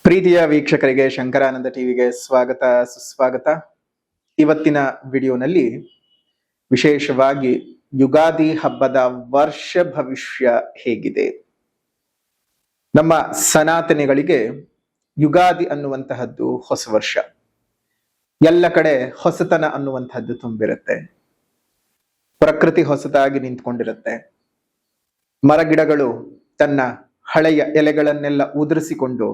ಪ್ರೀತಿಯ ವೀಕ್ಷಕರಿಗೆ ಶಂಕರಾನಂದ ಟಿವಿಗೆ ಸ್ವಾಗತ ಸುಸ್ವಾಗತ. ಇವತ್ತಿನ ವಿಡಿಯೋನಲ್ಲಿ ವಿಶೇಷವಾಗಿ ಯುಗಾದಿ ಹಬ್ಬದ ವರ್ಷ ಭವಿಷ್ಯ ಹೇಗಿದೆ. ನಮ್ಮ ಸನಾತನಿಗಳಿಗೆ ಯುಗಾದಿ ಅನ್ನುವಂತಹದ್ದು ಹೊಸ ವರ್ಷ. ಎಲ್ಲ ಕಡೆ ಹೊಸತನ ಅನ್ನುವಂತಹದ್ದು ತುಂಬಿರುತ್ತೆ. ಪ್ರಕೃತಿ ಹೊಸತಾಗಿ ನಿಂತ್ಕೊಂಡಿರುತ್ತೆ. ಮರಗಿಡಗಳು ತನ್ನ ಹಳೆಯ ಎಲೆಗಳನ್ನೆಲ್ಲ ಉದುರಿಸಿಕೊಂಡು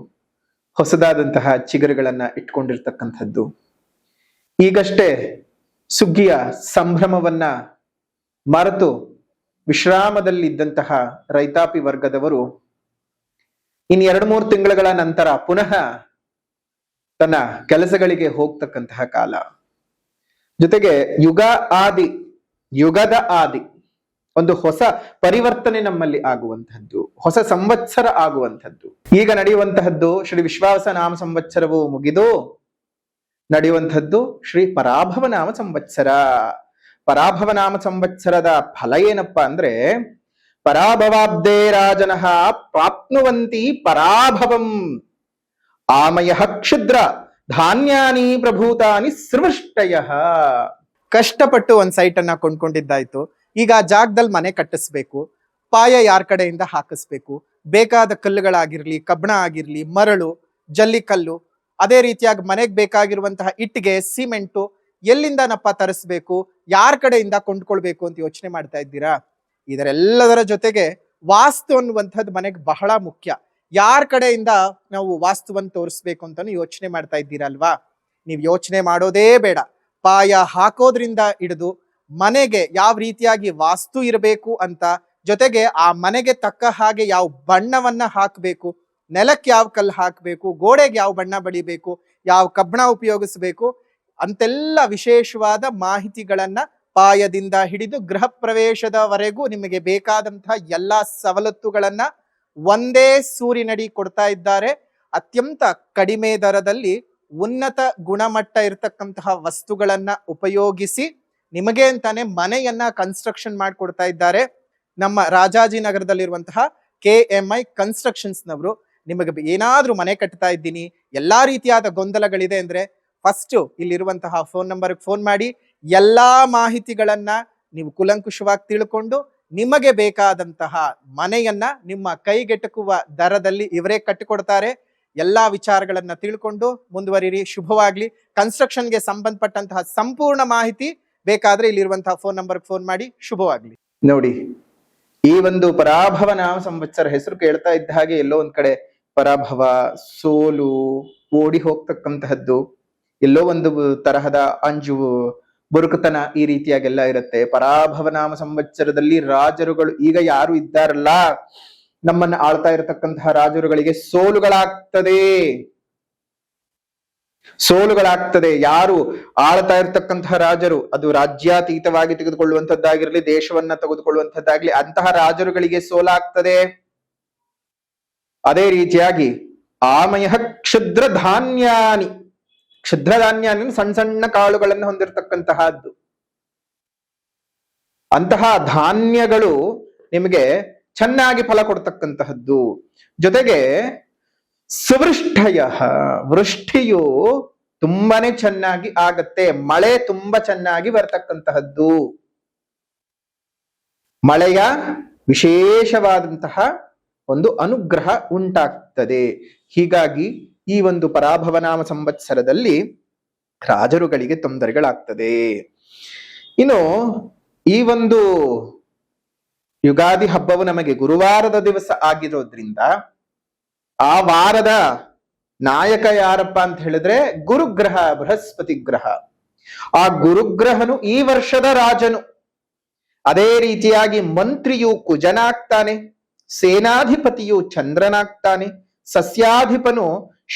ಹೊಸದಾದಂತಹ ಚಿಗುರುಗಳನ್ನ ಇಟ್ಕೊಂಡಿರ್ತಕ್ಕಂಥದ್ದು. ಈಗಷ್ಟೇ ಸುಗ್ಗಿಯ ಸಂಭ್ರಮವನ್ನ ಮರೆತು ವಿಶ್ರಾಮದಲ್ಲಿದ್ದಂತಹ ರೈತಾಪಿ ವರ್ಗದವರು ಇನ್ನು 2-3 ತಿಂಗಳ ನಂತರ ಪುನಃ ತನ್ನ ಕೆಲಸಗಳಿಗೆ ಹೋಗ್ತಕ್ಕಂತಹ ಕಾಲ. ಜೊತೆಗೆ ಯುಗದ ಆದಿ ಒಂದು ಹೊಸ ಪರಿವರ್ತನೆ ನಮ್ಮಲ್ಲಿ ಆಗುವಂತಹದ್ದು, ಹೊಸ ಸಂವತ್ಸರ ಆಗುವಂಥದ್ದು. ಈಗ ನಡೆಯುವಂತಹದ್ದು ಶ್ರೀ ವಿಶ್ವಾವಸ ನಾಮ ಸಂವತ್ಸರವು ಮುಗಿದು ನಡೆಯುವಂಥದ್ದು ಶ್ರೀ ಪರಾಭವ ನಾಮ ಸಂವತ್ಸರ. ಪರಾಭವ ನಾಮ ಸಂವತ್ಸರದ ಫಲ ಏನಪ್ಪಾ ಅಂದ್ರೆ, ಪರಾಭವಾಬ್ದೇ ರಾಜನಃ ಪ್ರಾಪ್ನುವಂತಿ ಪರಾಭವಂ ಆಮಯ ಕ್ಷುದ್ರ ಧಾನ್ಯಾನಿ ಪ್ರಭೂತಾನಿ ಸೃವಷ್ಟಯ. ಕಷ್ಟಪಟ್ಟು ಒಂದ್ ಸೈಟ್ ಅನ್ನ ಕೊಂಡ್ಕೊಂಡಿದ್ದಾಯ್ತು. ಈಗ ಆ ಜಾಗದಲ್ಲಿ ಮನೆ ಕಟ್ಟಿಸ್ಬೇಕು, ಪಾಯ ಯಾರ ಕಡೆಯಿಂದ ಹಾಕಿಸ್ಬೇಕು, ಬೇಕಾದ ಕಲ್ಲುಗಳಾಗಿರ್ಲಿ, ಕಬ್ಬಣ ಆಗಿರ್ಲಿ, ಮರಳು, ಜಲ್ಲಿಕಲ್ಲು, ಅದೇ ರೀತಿಯಾಗಿ ಮನೆಗೆ ಬೇಕಾಗಿರುವಂತಹ ಇಟ್ಟಿಗೆ, ಸಿಮೆಂಟು ಎಲ್ಲಿಂದನಪ್ಪ ತರಿಸ್ಬೇಕು, ಯಾರ ಕಡೆಯಿಂದ ಕೊಂಡ್ಕೊಳ್ಬೇಕು ಅಂತ ಯೋಚನೆ ಮಾಡ್ತಾ ಇದ್ದೀರಾ? ಇದರೆಲ್ಲದರ ಜೊತೆಗೆ ವಾಸ್ತು ಅನ್ನುವಂಥದ್ದು ಮನೆಗೆ ಬಹಳ ಮುಖ್ಯ. ಯಾರ ಕಡೆಯಿಂದ ನಾವು ವಾಸ್ತುವನ್ನು ತೋರಿಸ್ಬೇಕು ಅಂತಾನು ಯೋಚನೆ ಮಾಡ್ತಾ ಇದ್ದೀರಲ್ವಾ? ನೀವು ಯೋಚನೆ ಮಾಡೋದೇ ಬೇಡ. ಪಾಯ ಹಾಕೋದ್ರಿಂದ ಹಿಡಿದು ಮನೆಗೆ ಯಾವ ರೀತಿಯಾಗಿ ವಾಸ್ತು ಇರಬೇಕು ಅಂತ, ಜೊತೆಗೆ ಆ ಮನೆಗೆ ತಕ್ಕ ಹಾಗೆ ಯಾವ ಬಣ್ಣವನ್ನ ಹಾಕಬೇಕು, ನೆಲಕ್ಕೆ ಯಾವ ಕಲ್ಲು ಹಾಕಬೇಕು, ಗೋಡೆಗೆ ಯಾವ ಬಣ್ಣ ಬಡಿಬೇಕು, ಯಾವ ಕಬ್ಬಣ ಉಪಯೋಗಿಸಬೇಕು ಅಂತೆಲ್ಲ ವಿಶೇಷವಾದ ಮಾಹಿತಿಗಳನ್ನ ಪಾಯದಿಂದ ಹಿಡಿದು ಗೃಹ ಪ್ರವೇಶದವರೆಗೂ ನಿಮಗೆ ಬೇಕಾದಂತಹ ಎಲ್ಲಾ ಸವಲತ್ತುಗಳನ್ನ ಒಂದೇ ಸೂರಿನಡಿ ಕೊಡ್ತಾ ಇದ್ದಾರೆ. ಅತ್ಯಂತ ಕಡಿಮೆ ದರದಲ್ಲಿ ಉನ್ನತ ಗುಣಮಟ್ಟ ಇರತಕ್ಕಂತಹ ವಸ್ತುಗಳನ್ನ ಉಪಯೋಗಿಸಿ ನಿಮಗೆ ಅಂತಾನೆ ಮನೆಯನ್ನ ಕನ್ಸ್ಟ್ರಕ್ಷನ್ ಮಾಡಿಕೊಡ್ತಾ ಇದ್ದಾರೆ. ನಮ್ಮ ರಾಜಾಜಿನಗರದಲ್ಲಿರುವಂತಹ KMI ಕನ್ಸ್ಟ್ರಕ್ಷನ್ಸ್ ನವರು ನಿಮಗೆ ಏನಾದ್ರೂ ಮನೆ ಕಟ್ತಾ ಇದ್ದೀನಿ, ಎಲ್ಲಾ ರೀತಿಯಾದ ಗೊಂದಲಗಳಿದೆ ಅಂದ್ರೆ ಫಸ್ಟ್ ಇಲ್ಲಿರುವಂತಹ ಫೋನ್ ನಂಬರ್ಗೆ ಫೋನ್ ಮಾಡಿ ಎಲ್ಲಾ ಮಾಹಿತಿಗಳನ್ನ ನೀವು ಕುಲಂಕುಷವಾಗಿ ತಿಳ್ಕೊಂಡು ನಿಮಗೆ ಬೇಕಾದಂತಹ ಮನೆಯನ್ನ ನಿಮ್ಮ ಕೈಗೆಟಕುವ ದರದಲ್ಲಿ ಇವರೇ ಕಟ್ಟಿಕೊಡ್ತಾರೆ. ಎಲ್ಲಾ ವಿಚಾರಗಳನ್ನ ತಿಳ್ಕೊಂಡು ಮುಂದುವರಿರಿ. ಶುಭವಾಗ್ಲಿ. ಕನ್ಸ್ಟ್ರಕ್ಷನ್ಗೆ ಸಂಬಂಧಪಟ್ಟಂತಹ ಸಂಪೂರ್ಣ ಮಾಹಿತಿ ಬೇಕಾದ್ರೆ ಇಲ್ಲಿರುವಂತಹ ಫೋನ್ ನಂಬರ್ಗೆ ಫೋನ್ ಮಾಡಿ. ಶುಭವಾಗ್ಲಿ. ನೋಡಿ, ಈ ಒಂದು ಪರಾಭವ ನಾಮ ಸಂವತ್ಸರ ಹೆಸರು ಕೇಳ್ತಾ ಇದ್ದ ಹಾಗೆ ಎಲ್ಲೋ ಒಂದ್ ಕಡೆ ಪರಾಭವ, ಸೋಲು, ಓಡಿ ಹೋಗ್ತಕ್ಕಂತಹದ್ದು, ಎಲ್ಲೋ ಒಂದು ತರಹದ ಅಂಜು, ಬುರುಕುತನ ಈ ರೀತಿಯಾಗೆಲ್ಲ ಇರುತ್ತೆ. ಪರಾಭವ ನಾಮ ಸಂವತ್ಸರದಲ್ಲಿ ರಾಜರುಗಳು ಈಗ ಯಾರು ಇದ್ದಾರಲ್ಲ, ನಮ್ಮನ್ನ ಆಳ್ತಾ ಇರತಕ್ಕಂತಹ ರಾಜರುಗಳಿಗೆ ಸೋಲುಗಳಾಗ್ತದೆ. ಯಾರು ಆಳ್ತಾ ಇರ್ತಕ್ಕಂತಹ ರಾಜರು, ಅದು ರಾಜ್ಯಾತೀತವಾಗಿ ತೆಗೆದುಕೊಳ್ಳುವಂತದ್ದಾಗಿರ್ಲಿ, ದೇಶವನ್ನ ತೆಗೆದುಕೊಳ್ಳುವಂತದ್ದಾಗ್ಲಿ, ಅಂತಹ ರಾಜರುಗಳಿಗೆ ಸೋಲಾಗ್ತದೆ. ಅದೇ ರೀತಿಯಾಗಿ ಆಮಯ ಕ್ಷುದ್ರ ಧಾನ್ಯಾನಿ ಸಣ್ಣ ಸಣ್ಣ ಕಾಳುಗಳನ್ನು ಹೊಂದಿರತಕ್ಕಂತಹದ್ದು, ಅಂತಹ ಧಾನ್ಯಗಳು ನಿಮಗೆ ಚೆನ್ನಾಗಿ ಫಲ ಕೊಡ್ತಕ್ಕಂತಹದ್ದು. ಜೊತೆಗೆ ಸುವೃಷ್ಟಯ, ವೃಷ್ಟಿಯು ತುಂಬಾನೇ ಚೆನ್ನಾಗಿ ಆಗತ್ತೆ. ಮಳೆ ತುಂಬಾ ಚೆನ್ನಾಗಿ ಬರ್ತಕ್ಕಂತಹದ್ದು, ಮಳೆಯ ವಿಶೇಷವಾದಂತಹ ಒಂದು ಅನುಗ್ರಹ ಉಂಟಾಗ್ತದೆ. ಹೀಗಾಗಿ ಈ ಒಂದು ಪರಾಭವನಾಮ ಸಂವತ್ಸರದಲ್ಲಿ ರಾಜರುಗಳಿಗೆ ತೊಂದರೆಗಳಾಗ್ತದೆ. ಇನ್ನು ಈ ಒಂದು ಯುಗಾದಿ ಹಬ್ಬವು ನಮಗೆ ಗುರುವಾರದ ದಿವಸ ಆಗಿರೋದ್ರಿಂದ ಆ ವಾರದ ನಾಯಕ ಯಾರಪ್ಪ ಅಂತ ಹೇಳಿದ್ರೆ ಗುರುಗ್ರಹ, ಬೃಹಸ್ಪತಿ ಗ್ರಹ. ಆ ಗುರುಗ್ರಹನು ಈ ವರ್ಷದ ರಾಜನು. ಅದೇ ರೀತಿಯಾಗಿ ಮಂತ್ರಿಯು ಕುಜನಾಗ್ತಾನೆ, ಸೇನಾಧಿಪತಿಯು ಚಂದ್ರನಾಗ್ತಾನೆ, ಸಸ್ಯಾಧಿಪನು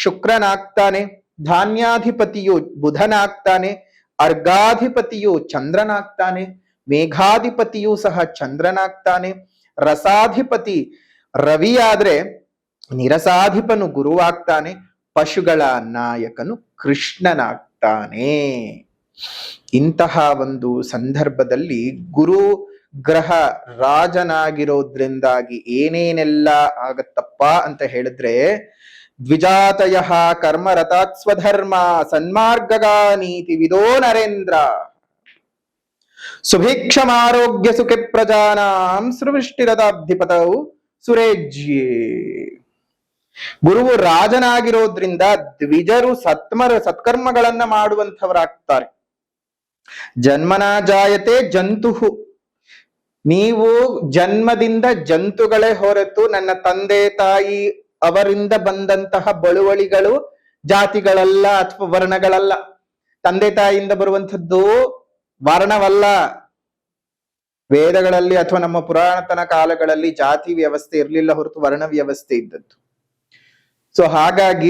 ಶುಕ್ರನಾಗ್ತಾನೆ, ಧಾನ್ಯಾಧಿಪತಿಯು ಬುಧನಾಗ್ತಾನೆ, ಅರ್ಘಾಧಿಪತಿಯು ಚಂದ್ರನಾಗ್ತಾನೆ, ಮೇಘಾಧಿಪತಿಯು ಸಹ ಚಂದ್ರನಾಗ್ತಾನೆ, ರಸಾಧಿಪತಿ ರವಿಯಾದ್ರೆ ನಿರಸಾಧಿಪನು ಗುರುವಾಗ್ತಾನೆ, ಪಶುಗಳ ನಾಯಕನು ಕೃಷ್ಣನಾಗ್ತಾನೆ. ಇಂತಹ ಒಂದು ಸಂದರ್ಭದಲ್ಲಿ ಗುರು ಗ್ರಹ ರಾಜನಾಗಿರೋದ್ರಿಂದಾಗಿ ಏನೇನೆಲ್ಲ ಆಗತ್ತಪ್ಪ ಅಂತ ಹೇಳಿದ್ರೆ, ದ್ವಿಜಾತಯ ಕರ್ಮರತಾತ್ ಸ್ವಧರ್ಮ ಸನ್ಮಾರ್ಗಗಾನೀತಿ ವಿದೋ ನರೇಂದ್ರ ಸುಭಿಕ್ಷಮಾರೋಗ್ಯ ಸುಖೆ ಪ್ರಜಾನಾಂ ಸೃಷ್ಟಿರದಾಧಿಪತೌ ಸುರೇಜ್ಯೇ. ಗುರುವು ರಾಜನಾಗಿರೋದ್ರಿಂದ ದ್ವಿಜರು ಸತ್ಕರ್ಮಗಳನ್ನ ಮಾಡುವಂಥವರಾಗ್ತಾರೆ. ಜನ್ಮನ ಜಾಯತೆ ಜಂತುಹು, ನೀವು ಜನ್ಮದಿಂದ ಜಂತುಗಳೇ ಹೊರತು ನನ್ನ ತಂದೆ ತಾಯಿ ಅವರಿಂದ ಬಂದಂತಹ ಬಳುವಳಿಗಳು ಜಾತಿಗಳಲ್ಲ ಅಥವಾ ವರ್ಣಗಳಲ್ಲ. ತಂದೆ ತಾಯಿಯಿಂದ ಬರುವಂಥದ್ದು ವರ್ಣವಲ್ಲ. ವೇದಗಳಲ್ಲಿ ಅಥವಾ ನಮ್ಮ ಪುರಾತನ ಕಾಲಗಳಲ್ಲಿ ಜಾತಿ ವ್ಯವಸ್ಥೆ ಇರಲಿಲ್ಲ ಹೊರತು ವರ್ಣ ವ್ಯವಸ್ಥೆ ಇದ್ದದ್ದು. ಸೊ ಹಾಗಾಗಿ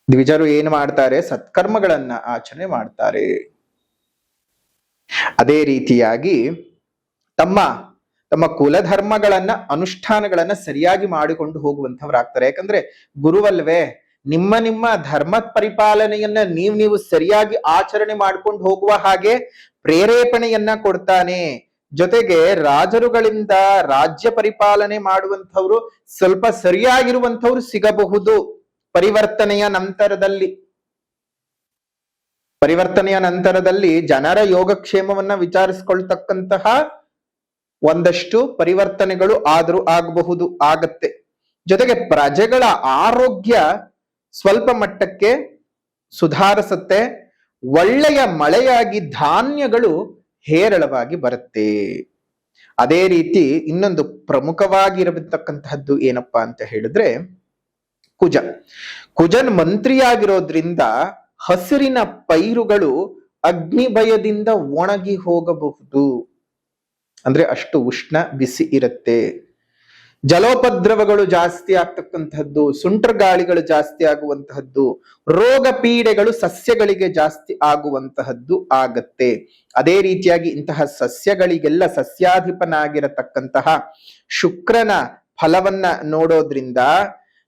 ದ್ವಿಜರು ಏನು ಮಾಡ್ತಾರೆ? ಸತ್ಕರ್ಮಗಳನ್ನ ಆಚರಣೆ ಮಾಡ್ತಾರೆ. ಅದೇ ರೀತಿಯಾಗಿ ತಮ್ಮ ಕುಲಧರ್ಮಗಳನ್ನ ಅನುಷ್ಠಾನಗಳನ್ನ ಸರಿಯಾಗಿ ಮಾಡಿಕೊಂಡು ಹೋಗುವಂಥವ್ರಾಗ್ತಾರೆ. ಯಾಕಂದ್ರೆ ಗುರುವಲ್ವೇ, ನಿಮ್ಮ ಧರ್ಮ ಪರಿಪಾಲನೆಯನ್ನ ನೀವು ಸರಿಯಾಗಿ ಆಚರಣೆ ಮಾಡ್ಕೊಂಡು ಹೋಗುವ ಹಾಗೆ ಪ್ರೇರೇಪಣೆಯನ್ನ ಕೊಡ್ತಾನೆ. ಜೊತೆಗೆ ರಾಜರುಗಳಿಂದ ರಾಜ್ಯ ಪರಿಪಾಲನೆ ಮಾಡುವಂಥವ್ರು ಸ್ವಲ್ಪ ಸರಿಯಾಗಿರುವಂಥವ್ರು ಸಿಗಬಹುದು ಪರಿವರ್ತನೆಯ ನಂತರದಲ್ಲಿ ಜನರ ಯೋಗಕ್ಷೇಮವನ್ನ ವಿಚಾರಿಸ್ಕೊಳ್ತಕ್ಕಂತಹ ಒಂದಷ್ಟು ಪರಿವರ್ತನೆಗಳು ಆದ್ರೂ ಆಗತ್ತೆ. ಜೊತೆಗೆ ಪ್ರಜೆಗಳ ಆರೋಗ್ಯ ಸ್ವಲ್ಪ ಮಟ್ಟಕ್ಕೆ ಸುಧಾರಿಸುತ್ತೆ. ಒಳ್ಳೆಯ ಮಳೆಯಾಗಿ ಧಾನ್ಯಗಳು ಹೇರಳವಾಗಿ ಬರುತ್ತೆ. ಅದೇ ರೀತಿ ಇನ್ನೊಂದು ಪ್ರಮುಖವಾಗಿರತಕ್ಕಂತಹದ್ದು ಏನಪ್ಪಾ ಅಂತ ಹೇಳಿದ್ರೆ, ಕುಜನ್ ಮಂತ್ರಿಯಾಗಿರೋದ್ರಿಂದ ಹಸಿರಿನ ಪೈರುಗಳು ಅಗ್ನಿ ಭಯದಿಂದ ಒಣಗಿ ಹೋಗಬಹುದು. ಅಂದ್ರೆ ಅಷ್ಟು ಉಷ್ಣ ಬಿಸಿ ಇರುತ್ತೆ. ಜಲೋಪದ್ರವಗಳು ಜಾಸ್ತಿ ಆಗ್ತಕ್ಕಂತಹದ್ದು, ಸುಂಟರ್ ಗಾಳಿಗಳು ಜಾಸ್ತಿ ಆಗುವಂತಹದ್ದು, ರೋಗ ಪೀಡೆಗಳು ಸಸ್ಯಗಳಿಗೆ ಜಾಸ್ತಿ ಆಗುವಂತಹದ್ದು ಆಗತ್ತೆ. ಅದೇ ರೀತಿಯಾಗಿ ಇಂತಹ ಸಸ್ಯಗಳಿಗೆಲ್ಲ ಸಸ್ಯಾಧಿಪನಾಗಿರತಕ್ಕಂತಹ ಶುಕ್ರನ ಫಲವನ್ನ ನೋಡೋದ್ರಿಂದ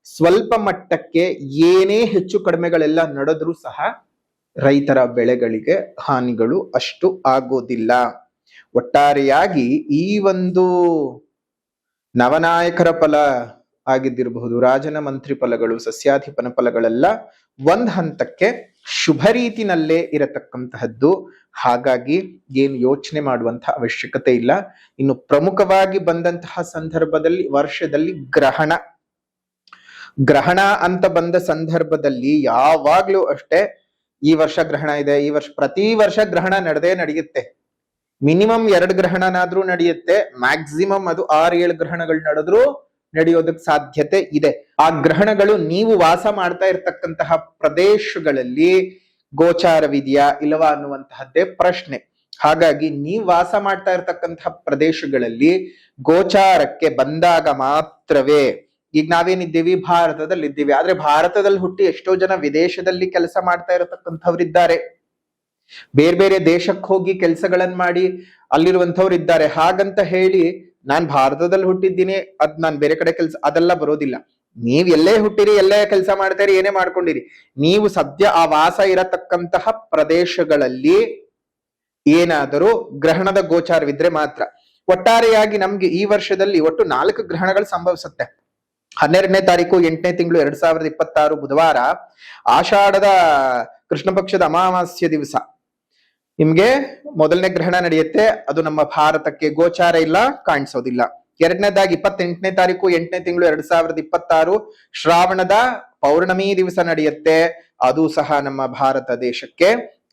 ಸ್ವಲ್ಪ ಮಟ್ಟಕ್ಕೆ ಏನೇ ಹೆಚ್ಚು ಕಡಿಮೆಗಳೆಲ್ಲ ನಡೆದ್ರೂ ಸಹ ರೈತರ ಬೆಳೆಗಳಿಗೆ ಹಾನಿಗಳು ಅಷ್ಟು ಆಗೋದಿಲ್ಲ. ಒಟ್ಟಾರೆಯಾಗಿ ಈ ಒಂದು ನವನಾಯಕರ ಫಲ ಆಗಿದ್ದಿರಬಹುದು, ರಾಜನ ಮಂತ್ರಿ ಫಲಗಳು, ಸಸ್ಯಾಧಿಪನ ಫಲಗಳೆಲ್ಲ ಒಂದ್ ಹಂತಕ್ಕೆ ಶುಭ ರೀತಿನಲ್ಲೇ ಇರತಕ್ಕಂತಹದ್ದು. ಹಾಗಾಗಿ ಏನು ಯೋಚನೆ ಮಾಡುವಂತಹ ಅವಶ್ಯಕತೆ ಇಲ್ಲ. ಇನ್ನು ಪ್ರಮುಖವಾಗಿ ಬಂದಂತಹ ಸಂದರ್ಭದಲ್ಲಿ ವರ್ಷದಲ್ಲಿ ಗ್ರಹಣ ಅಂತ ಬಂದ ಸಂದರ್ಭದಲ್ಲಿ ಯಾವಾಗ್ಲೂ ಅಷ್ಟೇ, ಈ ವರ್ಷ ಗ್ರಹಣ ಇದೆ, ಪ್ರತಿ ವರ್ಷ ಗ್ರಹಣ ನಡೆಯುತ್ತೆ. ಮಿನಿಮಮ್ 2 ಗ್ರಹಣನಾದ್ರೂ ನಡೆಯುತ್ತೆ. ಮ್ಯಾಕ್ಸಿಮಮ್ ಅದು 6-7 ಗ್ರಹಣಗಳು ನಡೆಯೋದಕ್ಕೆ ಸಾಧ್ಯತೆ ಇದೆ. ಆ ಗ್ರಹಣಗಳು ನೀವು ವಾಸ ಮಾಡ್ತಾ ಇರ್ತಕ್ಕಂತಹ ಪ್ರದೇಶಗಳಲ್ಲಿ ಗೋಚಾರವಿದೆಯಾ ಇಲ್ಲವಾ ಅನ್ನುವಂತಹದ್ದೇ ಪ್ರಶ್ನೆ. ಹಾಗಾಗಿ ನೀವು ವಾಸ ಮಾಡ್ತಾ ಇರ್ತಕ್ಕಂತಹ ಪ್ರದೇಶಗಳಲ್ಲಿ ಗೋಚಾರಕ್ಕೆ ಬಂದಾಗ ಮಾತ್ರವೇ, ಈಗ ನಾವೇನಿದ್ದೀವಿ ಭಾರತದಲ್ಲಿ ಇದ್ದೀವಿ, ಆದ್ರೆ ಭಾರತದಲ್ಲಿ ಹುಟ್ಟಿ ಎಷ್ಟೋ ಜನ ವಿದೇಶದಲ್ಲಿ ಕೆಲಸ ಮಾಡ್ತಾ ಇರತಕ್ಕಂಥವ್ರಿದ್ದಾರೆ, ಬೇರೆ ಬೇರೆ ದೇಶಕ್ಕೆ ಹೋಗಿ ಕೆಲಸಗಳನ್ನ ಮಾಡಿ ಅಲ್ಲಿರುವಂಥವ್ರು ಇದ್ದಾರೆ. ಹಾಗಂತ ಹೇಳಿ ನಾನ್ ಭಾರತದಲ್ಲಿ ಹುಟ್ಟಿದ್ದೀನಿ, ನಾನ್ ಬೇರೆ ಕಡೆ ಕೆಲಸ, ಅದೆಲ್ಲ ಬರೋದಿಲ್ಲ. ನೀವ್ ಎಲ್ಲೇ ಹುಟ್ಟಿರಿ, ಎಲ್ಲೇ ಕೆಲಸ ಮಾಡ್ತೀರಿ, ಏನೇ ಮಾಡ್ಕೊಂಡಿರಿ, ನೀವು ಸದ್ಯ ಆ ವಾಸ ಇರತಕ್ಕಂತಹ ಪ್ರದೇಶಗಳಲ್ಲಿ ಏನಾದರೂ ಗ್ರಹಣದ ಗೋಚಾರವಿದ್ರೆ ಮಾತ್ರ. ಒಟ್ಟಾರೆಯಾಗಿ ನಮ್ಗೆ ಈ ವರ್ಷದಲ್ಲಿ ಒಟ್ಟು 4 ಗ್ರಹಣಗಳು ಸಂಭವಿಸುತ್ತೆ. 12ನೇ ತಾರೀಕು 8ನೇ ತಿಂಗಳು 2026 ಬುಧವಾರ, ಆಷಾಢದ ಕೃಷ್ಣ ಪಕ್ಷದ ಅಮಾವಾಸ್ಯ ದಿವಸ ನಿಮ್ಗೆ ಮೊದಲನೇ ಗ್ರಹಣ ನಡೆಯುತ್ತೆ. ಅದು ನಮ್ಮ ಭಾರತಕ್ಕೆ ಗೋಚಾರ ಇಲ್ಲ, ಕಾಣಿಸೋದಿಲ್ಲ. ಎರಡನೇದಾಗಿ 28ನೇ ತಾರೀಕು 8ನೇ ತಿಂಗಳು 2026 ಶ್ರಾವಣದ ಪೌರ್ಣಮಿ ದಿವಸ ನಡೆಯುತ್ತೆ. ಅದು ಸಹ ನಮ್ಮ ಭಾರತ ದೇಶಕ್ಕೆ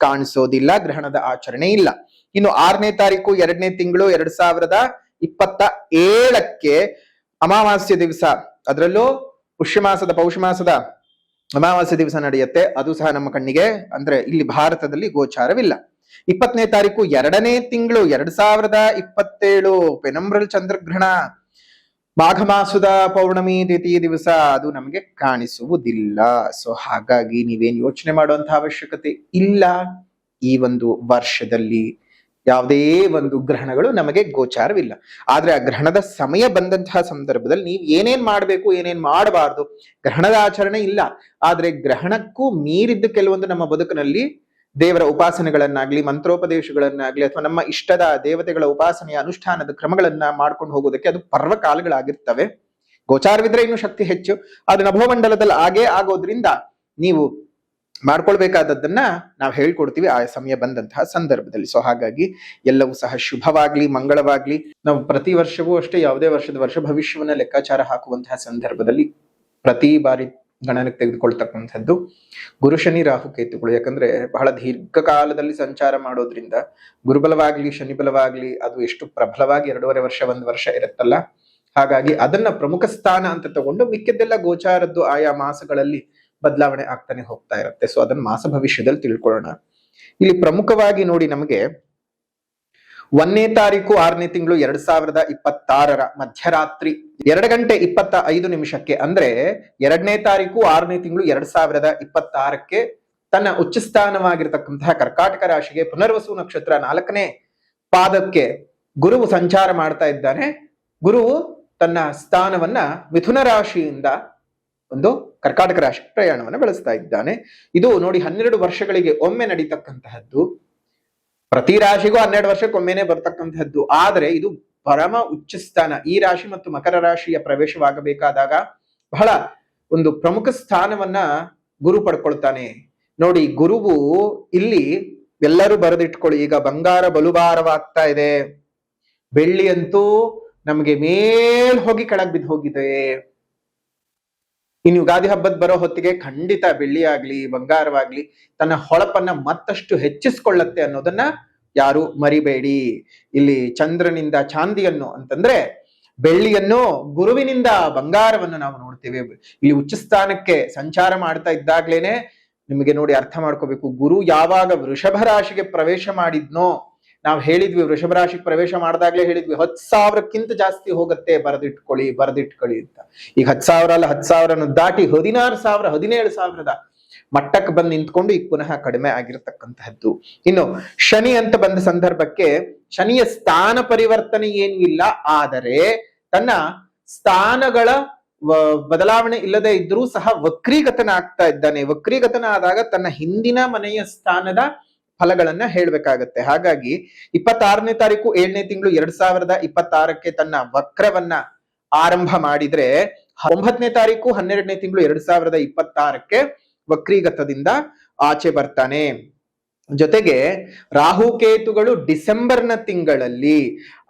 ಕಾಣಿಸೋದಿಲ್ಲ, ಗ್ರಹಣದ ಆಚರಣೆ ಇಲ್ಲ. ಇನ್ನು 6ನೇ ತಾರೀಕು 2ನೇ ತಿಂಗಳು 2027 ಅಮಾವಾಸ್ಯ ದಿವಸ, ಅದರಲ್ಲೂ ಪೌಷ ಮಾಸದ ಅಮಾವಾಸ್ಯ ದಿವಸ ನಡೆಯುತ್ತೆ. ಅದು ಸಹ ನಮ್ಮ ಕಣ್ಣಿಗೆ, ಅಂದ್ರೆ ಇಲ್ಲಿ ಭಾರತದಲ್ಲಿ ಗೋಚಾರವಿಲ್ಲ. 20ನೇ ತಾರೀಕು 2ನೇ ತಿಂಗಳು 2027 ಪೆನಂಬ್ರಲ್ ಚಂದ್ರಗ್ರಹಣ, ಮಾಘ ಮಾಸದ ಪೌರ್ಣಮಿ ದ್ವಿತೀಯ ದಿವಸ, ಅದು ನಮಗೆ ಕಾಣಿಸುವುದಿಲ್ಲ. ಸೊ ಹಾಗಾಗಿ ನೀವೇನ್ ಯೋಚನೆ ಮಾಡುವಂತಹ ಅವಶ್ಯಕತೆ ಇಲ್ಲ. ಈ ಒಂದು ವರ್ಷದಲ್ಲಿ ಯಾವುದೇ ಒಂದು ಗ್ರಹಣಗಳು ನಮಗೆ ಗೋಚಾರವಿಲ್ಲ. ಆದ್ರೆ ಆ ಗ್ರಹಣದ ಸಮಯ ಬಂದಂತಹ ಸಂದರ್ಭದಲ್ಲಿ ನೀವು ಏನೇನ್ ಮಾಡ್ಬೇಕು, ಏನೇನ್ ಮಾಡಬಾರ್ದು, ಗ್ರಹಣದ ಆಚರಣೆ ಇಲ್ಲ, ಆದ್ರೆ ಗ್ರಹಣಕ್ಕೂ ಮೀರಿದ್ದು ಕೆಲವೊಂದು ನಮ್ಮ ಬದುಕಿನಲ್ಲಿ ದೇವರ ಉಪಾಸನೆಗಳನ್ನಾಗ್ಲಿ, ಮಂತ್ರೋಪದೇಶಗಳನ್ನಾಗ್ಲಿ, ಅಥವಾ ನಮ್ಮ ಇಷ್ಟದ ದೇವತೆಗಳ ಉಪಾಸನೆಯ ಅನುಷ್ಠಾನದ ಕ್ರಮಗಳನ್ನ ಮಾಡ್ಕೊಂಡು ಹೋಗೋದಕ್ಕೆ ಅದು ಪರ್ವಕಾಲಗಳಾಗಿರ್ತವೆ. ಗೋಚಾರವಿದ್ರೆ ಇನ್ನು ಶಕ್ತಿ ಹೆಚ್ಚು. ಅದು ನಭೋಮಂಡಲದಲ್ಲಿ ಆಗೇ ಆಗೋದ್ರಿಂದ ನೀವು ಮಾಡ್ಕೊಳ್ಬೇಕಾದದ್ದನ್ನ ನಾವು ಹೇಳ್ಕೊಡ್ತೀವಿ ಆ ಸಮಯ ಬಂದಂತಹ ಸಂದರ್ಭದಲ್ಲಿ. ಸೊ ಹಾಗಾಗಿ ಎಲ್ಲವೂ ಸಹ ಶುಭವಾಗ್ಲಿ, ಮಂಗಳವಾಗ್ಲಿ. ನಾವು ಪ್ರತಿ ವರ್ಷವೂ ಅಷ್ಟೇ ಯಾವುದೇ ವರ್ಷ ಭವಿಷ್ಯವನ್ನ ಲೆಕ್ಕಾಚಾರ ಹಾಕುವಂತಹ ಸಂದರ್ಭದಲ್ಲಿ ಪ್ರತಿ ಬಾರಿ ಗಣನಕ್ಕೆ ತೆಗೆದುಕೊಳ್ತಕ್ಕಂಥದ್ದು ಗುರು ಶನಿ ರಾಹು ಕೇತುಗಳು. ಯಾಕಂದ್ರೆ ಬಹಳ ದೀರ್ಘಕಾಲದಲ್ಲಿ ಸಂಚಾರ ಮಾಡೋದ್ರಿಂದ ಗುರುಬಲವಾಗ್ಲಿ ಶನಿ ಬಲವಾಗ್ಲಿ ಅದು ಎಷ್ಟು ಪ್ರಬಲವಾಗಿ 2.5 ವರ್ಷ 1 ವರ್ಷ ಇರುತ್ತಲ್ಲ, ಹಾಗಾಗಿ ಅದನ್ನ ಪ್ರಮುಖ ಸ್ಥಾನ ಅಂತ ತಗೊಂಡು ಮಿಕ್ಕಿದ್ದೆಲ್ಲ ಗೋಚಾರದ್ದು ಆಯಾ ಮಾಸಗಳಲ್ಲಿ ಬದಲಾವಣೆ ಆಗ್ತಾನೆ ಹೋಗ್ತಾ ಇರುತ್ತೆ. ಸೊ ಅದನ್ನ ಮಾಸ ಭವಿಷ್ಯದಲ್ಲಿ ತಿಳ್ಕೊಳ್ಳೋಣ. ಇಲ್ಲಿ ಪ್ರಮುಖವಾಗಿ ನೋಡಿ, ನಮಗೆ 1ನೇ ತಾರೀಕು 6ನೇ ತಿಂಗಳು 2026 ಮಧ್ಯರಾತ್ರಿ 2:25 ಅಂದ್ರೆ 2ನೇ ತಾರೀಕು 6ನೇ ತಿಂಗಳು 2026 ತನ್ನ ಉಚ್ಚ ಸ್ಥಾನವಾಗಿರ್ತಕ್ಕಂತಹ ಕರ್ಕಾಟಕ ರಾಶಿಗೆ ಪುನರ್ವಸು ನಕ್ಷತ್ರ 4ನೇ ಪಾದಕ್ಕೆ ಗುರುವು ಸಂಚಾರ ಮಾಡ್ತಾ ಇದ್ದಾನೆ. ಗುರುವು ತನ್ನ ಸ್ಥಾನವನ್ನ ಮಿಥುನ ರಾಶಿಯಿಂದ ಒಂದು ಕರ್ಕಾಟಕ ರಾಶಿ ಪ್ರಯಾಣವನ್ನು ಬೆಳೆಸ್ತಾ ಇದ್ದಾನೆ. ಇದು ನೋಡಿ 12 ವರ್ಷಗಳಿಗೆ ಒಮ್ಮೆ ನಡೀತಕ್ಕಂತಹದ್ದು. ಪ್ರತಿ ರಾಶಿಗೂ 12 ವರ್ಷಕ್ಕೊಮ್ಮೆನೆ ಬರ್ತಕ್ಕಂತಹದ್ದು. ಆದ್ರೆ ಇದು ಪರಮ ಉಚ್ಚ ಸ್ಥಾನ. ಈ ರಾಶಿ ಮತ್ತು ಮಕರ ರಾಶಿಯ ಪ್ರವೇಶವಾಗಬೇಕಾದಾಗ ಬಹಳ ಒಂದು ಪ್ರಮುಖ ಸ್ಥಾನವನ್ನ ಗುರು ಪಡ್ಕೊಳ್ತಾನೆ. ನೋಡಿ, ಗುರುವು ಇಲ್ಲಿ ಎಲ್ಲರೂ ಬರೆದಿಟ್ಕೊಳ್ಳಿ, ಈಗ ಬಂಗಾರ ಬಲುಭಾರವಾಗ್ತಾ ಇದೆ, ಬೆಳ್ಳಿ ಅಂತೂ ನಮಗೆ ಮೇಲ್ ಹೋಗಿ ಕೆಳಗ್ ಬಿದ್ದು ಹೋಗಿದೆ. ಇನ್ನು ಯುಗಾದಿ ಹಬ್ಬದ ಬರೋ ಹೊತ್ತಿಗೆ ಖಂಡಿತ ಬೆಳ್ಳಿ ಆಗ್ಲಿ ಬಂಗಾರವಾಗ್ಲಿ ತನ್ನ ಹೊಳಪನ್ನ ಮತ್ತಷ್ಟು ಹೆಚ್ಚಿಸ್ಕೊಳ್ಳತ್ತೆ ಅನ್ನೋದನ್ನ ಯಾರು ಮರಿಬೇಡಿ. ಇಲ್ಲಿ ಚಂದ್ರನಿಂದ ಚಾಂದಿಯನ್ನು ಅಂತಂದ್ರೆ ಬೆಳ್ಳಿಯನ್ನು, ಗುರುವಿನಿಂದ ಬಂಗಾರವನ್ನು ನಾವು ನೋಡ್ತೇವೆ. ಇಲ್ಲಿ ಉಚ್ಚ ಸ್ಥಾನಕ್ಕೆ ಸಂಚಾರ ಮಾಡ್ತಾ ಇದ್ದಾಗ್ಲೇನೆ ನಿಮಗೆ ನೋಡಿ ಅರ್ಥ ಮಾಡ್ಕೋಬೇಕು, ಗುರು ಯಾವಾಗ ವೃಷಭ ರಾಶಿಗೆ ಪ್ರವೇಶ ಮಾಡಿದ್ನೋ, ನಾವು ಹೇಳಿದ್ವಿ ವೃಷಭ ರಾಶಿಗೆ ಪ್ರವೇಶ ಮಾಡಿದಾಗ್ಲೇ ಹೇಳಿದ್ವಿ 10,000ಕ್ಕಿಂತ ಜಾಸ್ತಿ ಹೋಗುತ್ತೆ, ಬರೆದಿಟ್ಕೊಳ್ಳಿ ಅಂತ. ಈಗ 10,000 ಅಲ್ಲ, 10,000 ದಾಟಿ 16,000 17,000ದ ಮಟ್ಟಕ್ಕೆ ಬಂದು ನಿಂತ್ಕೊಂಡು ಈಗ ಪುನಃ ಕಡಿಮೆ ಆಗಿರತಕ್ಕಂತಹದ್ದು. ಇನ್ನು ಶನಿ ಅಂತ ಬಂದ ಸಂದರ್ಭಕ್ಕೆ ಶನಿಯ ಸ್ಥಾನ ಪರಿವರ್ತನೆ ಏನೂ ಇಲ್ಲ, ಆದರೆ ತನ್ನ ಸ್ಥಾನಗಳ ಬದಲಾವಣೆ ಇಲ್ಲದೆ ಇದ್ರೂ ಸಹ ವಕ್ರೀಗತನ ಆಗ್ತಾ ಇದ್ದಾನೆ. ವಕ್ರೀಗತನ ಆದಾಗ ತನ್ನ ಹಿಂದಿನ ಮನೆಯ ಸ್ಥಾನದ ಫಲಗಳನ್ನ ಹೇಳ್ಬೇಕಾಗತ್ತೆ. ಹಾಗಾಗಿ 26ನೇ ತಾರೀಕು 7ನೇ ತಿಂಗಳು 2026 ತನ್ನ ವಕ್ರವನ್ನ ಆರಂಭ ಮಾಡಿದ್ರೆ 9ನೇ ತಾರೀಕು 12ನೇ ತಿಂಗಳು 2026 ವಕ್ರೀಗತದಿಂದ ಆಚೆ ಬರ್ತಾನೆ. ಜೊತೆಗೆ ರಾಹುಕೇತುಗಳು ಡಿಸೆಂಬರ್ನ ತಿಂಗಳಲ್ಲಿ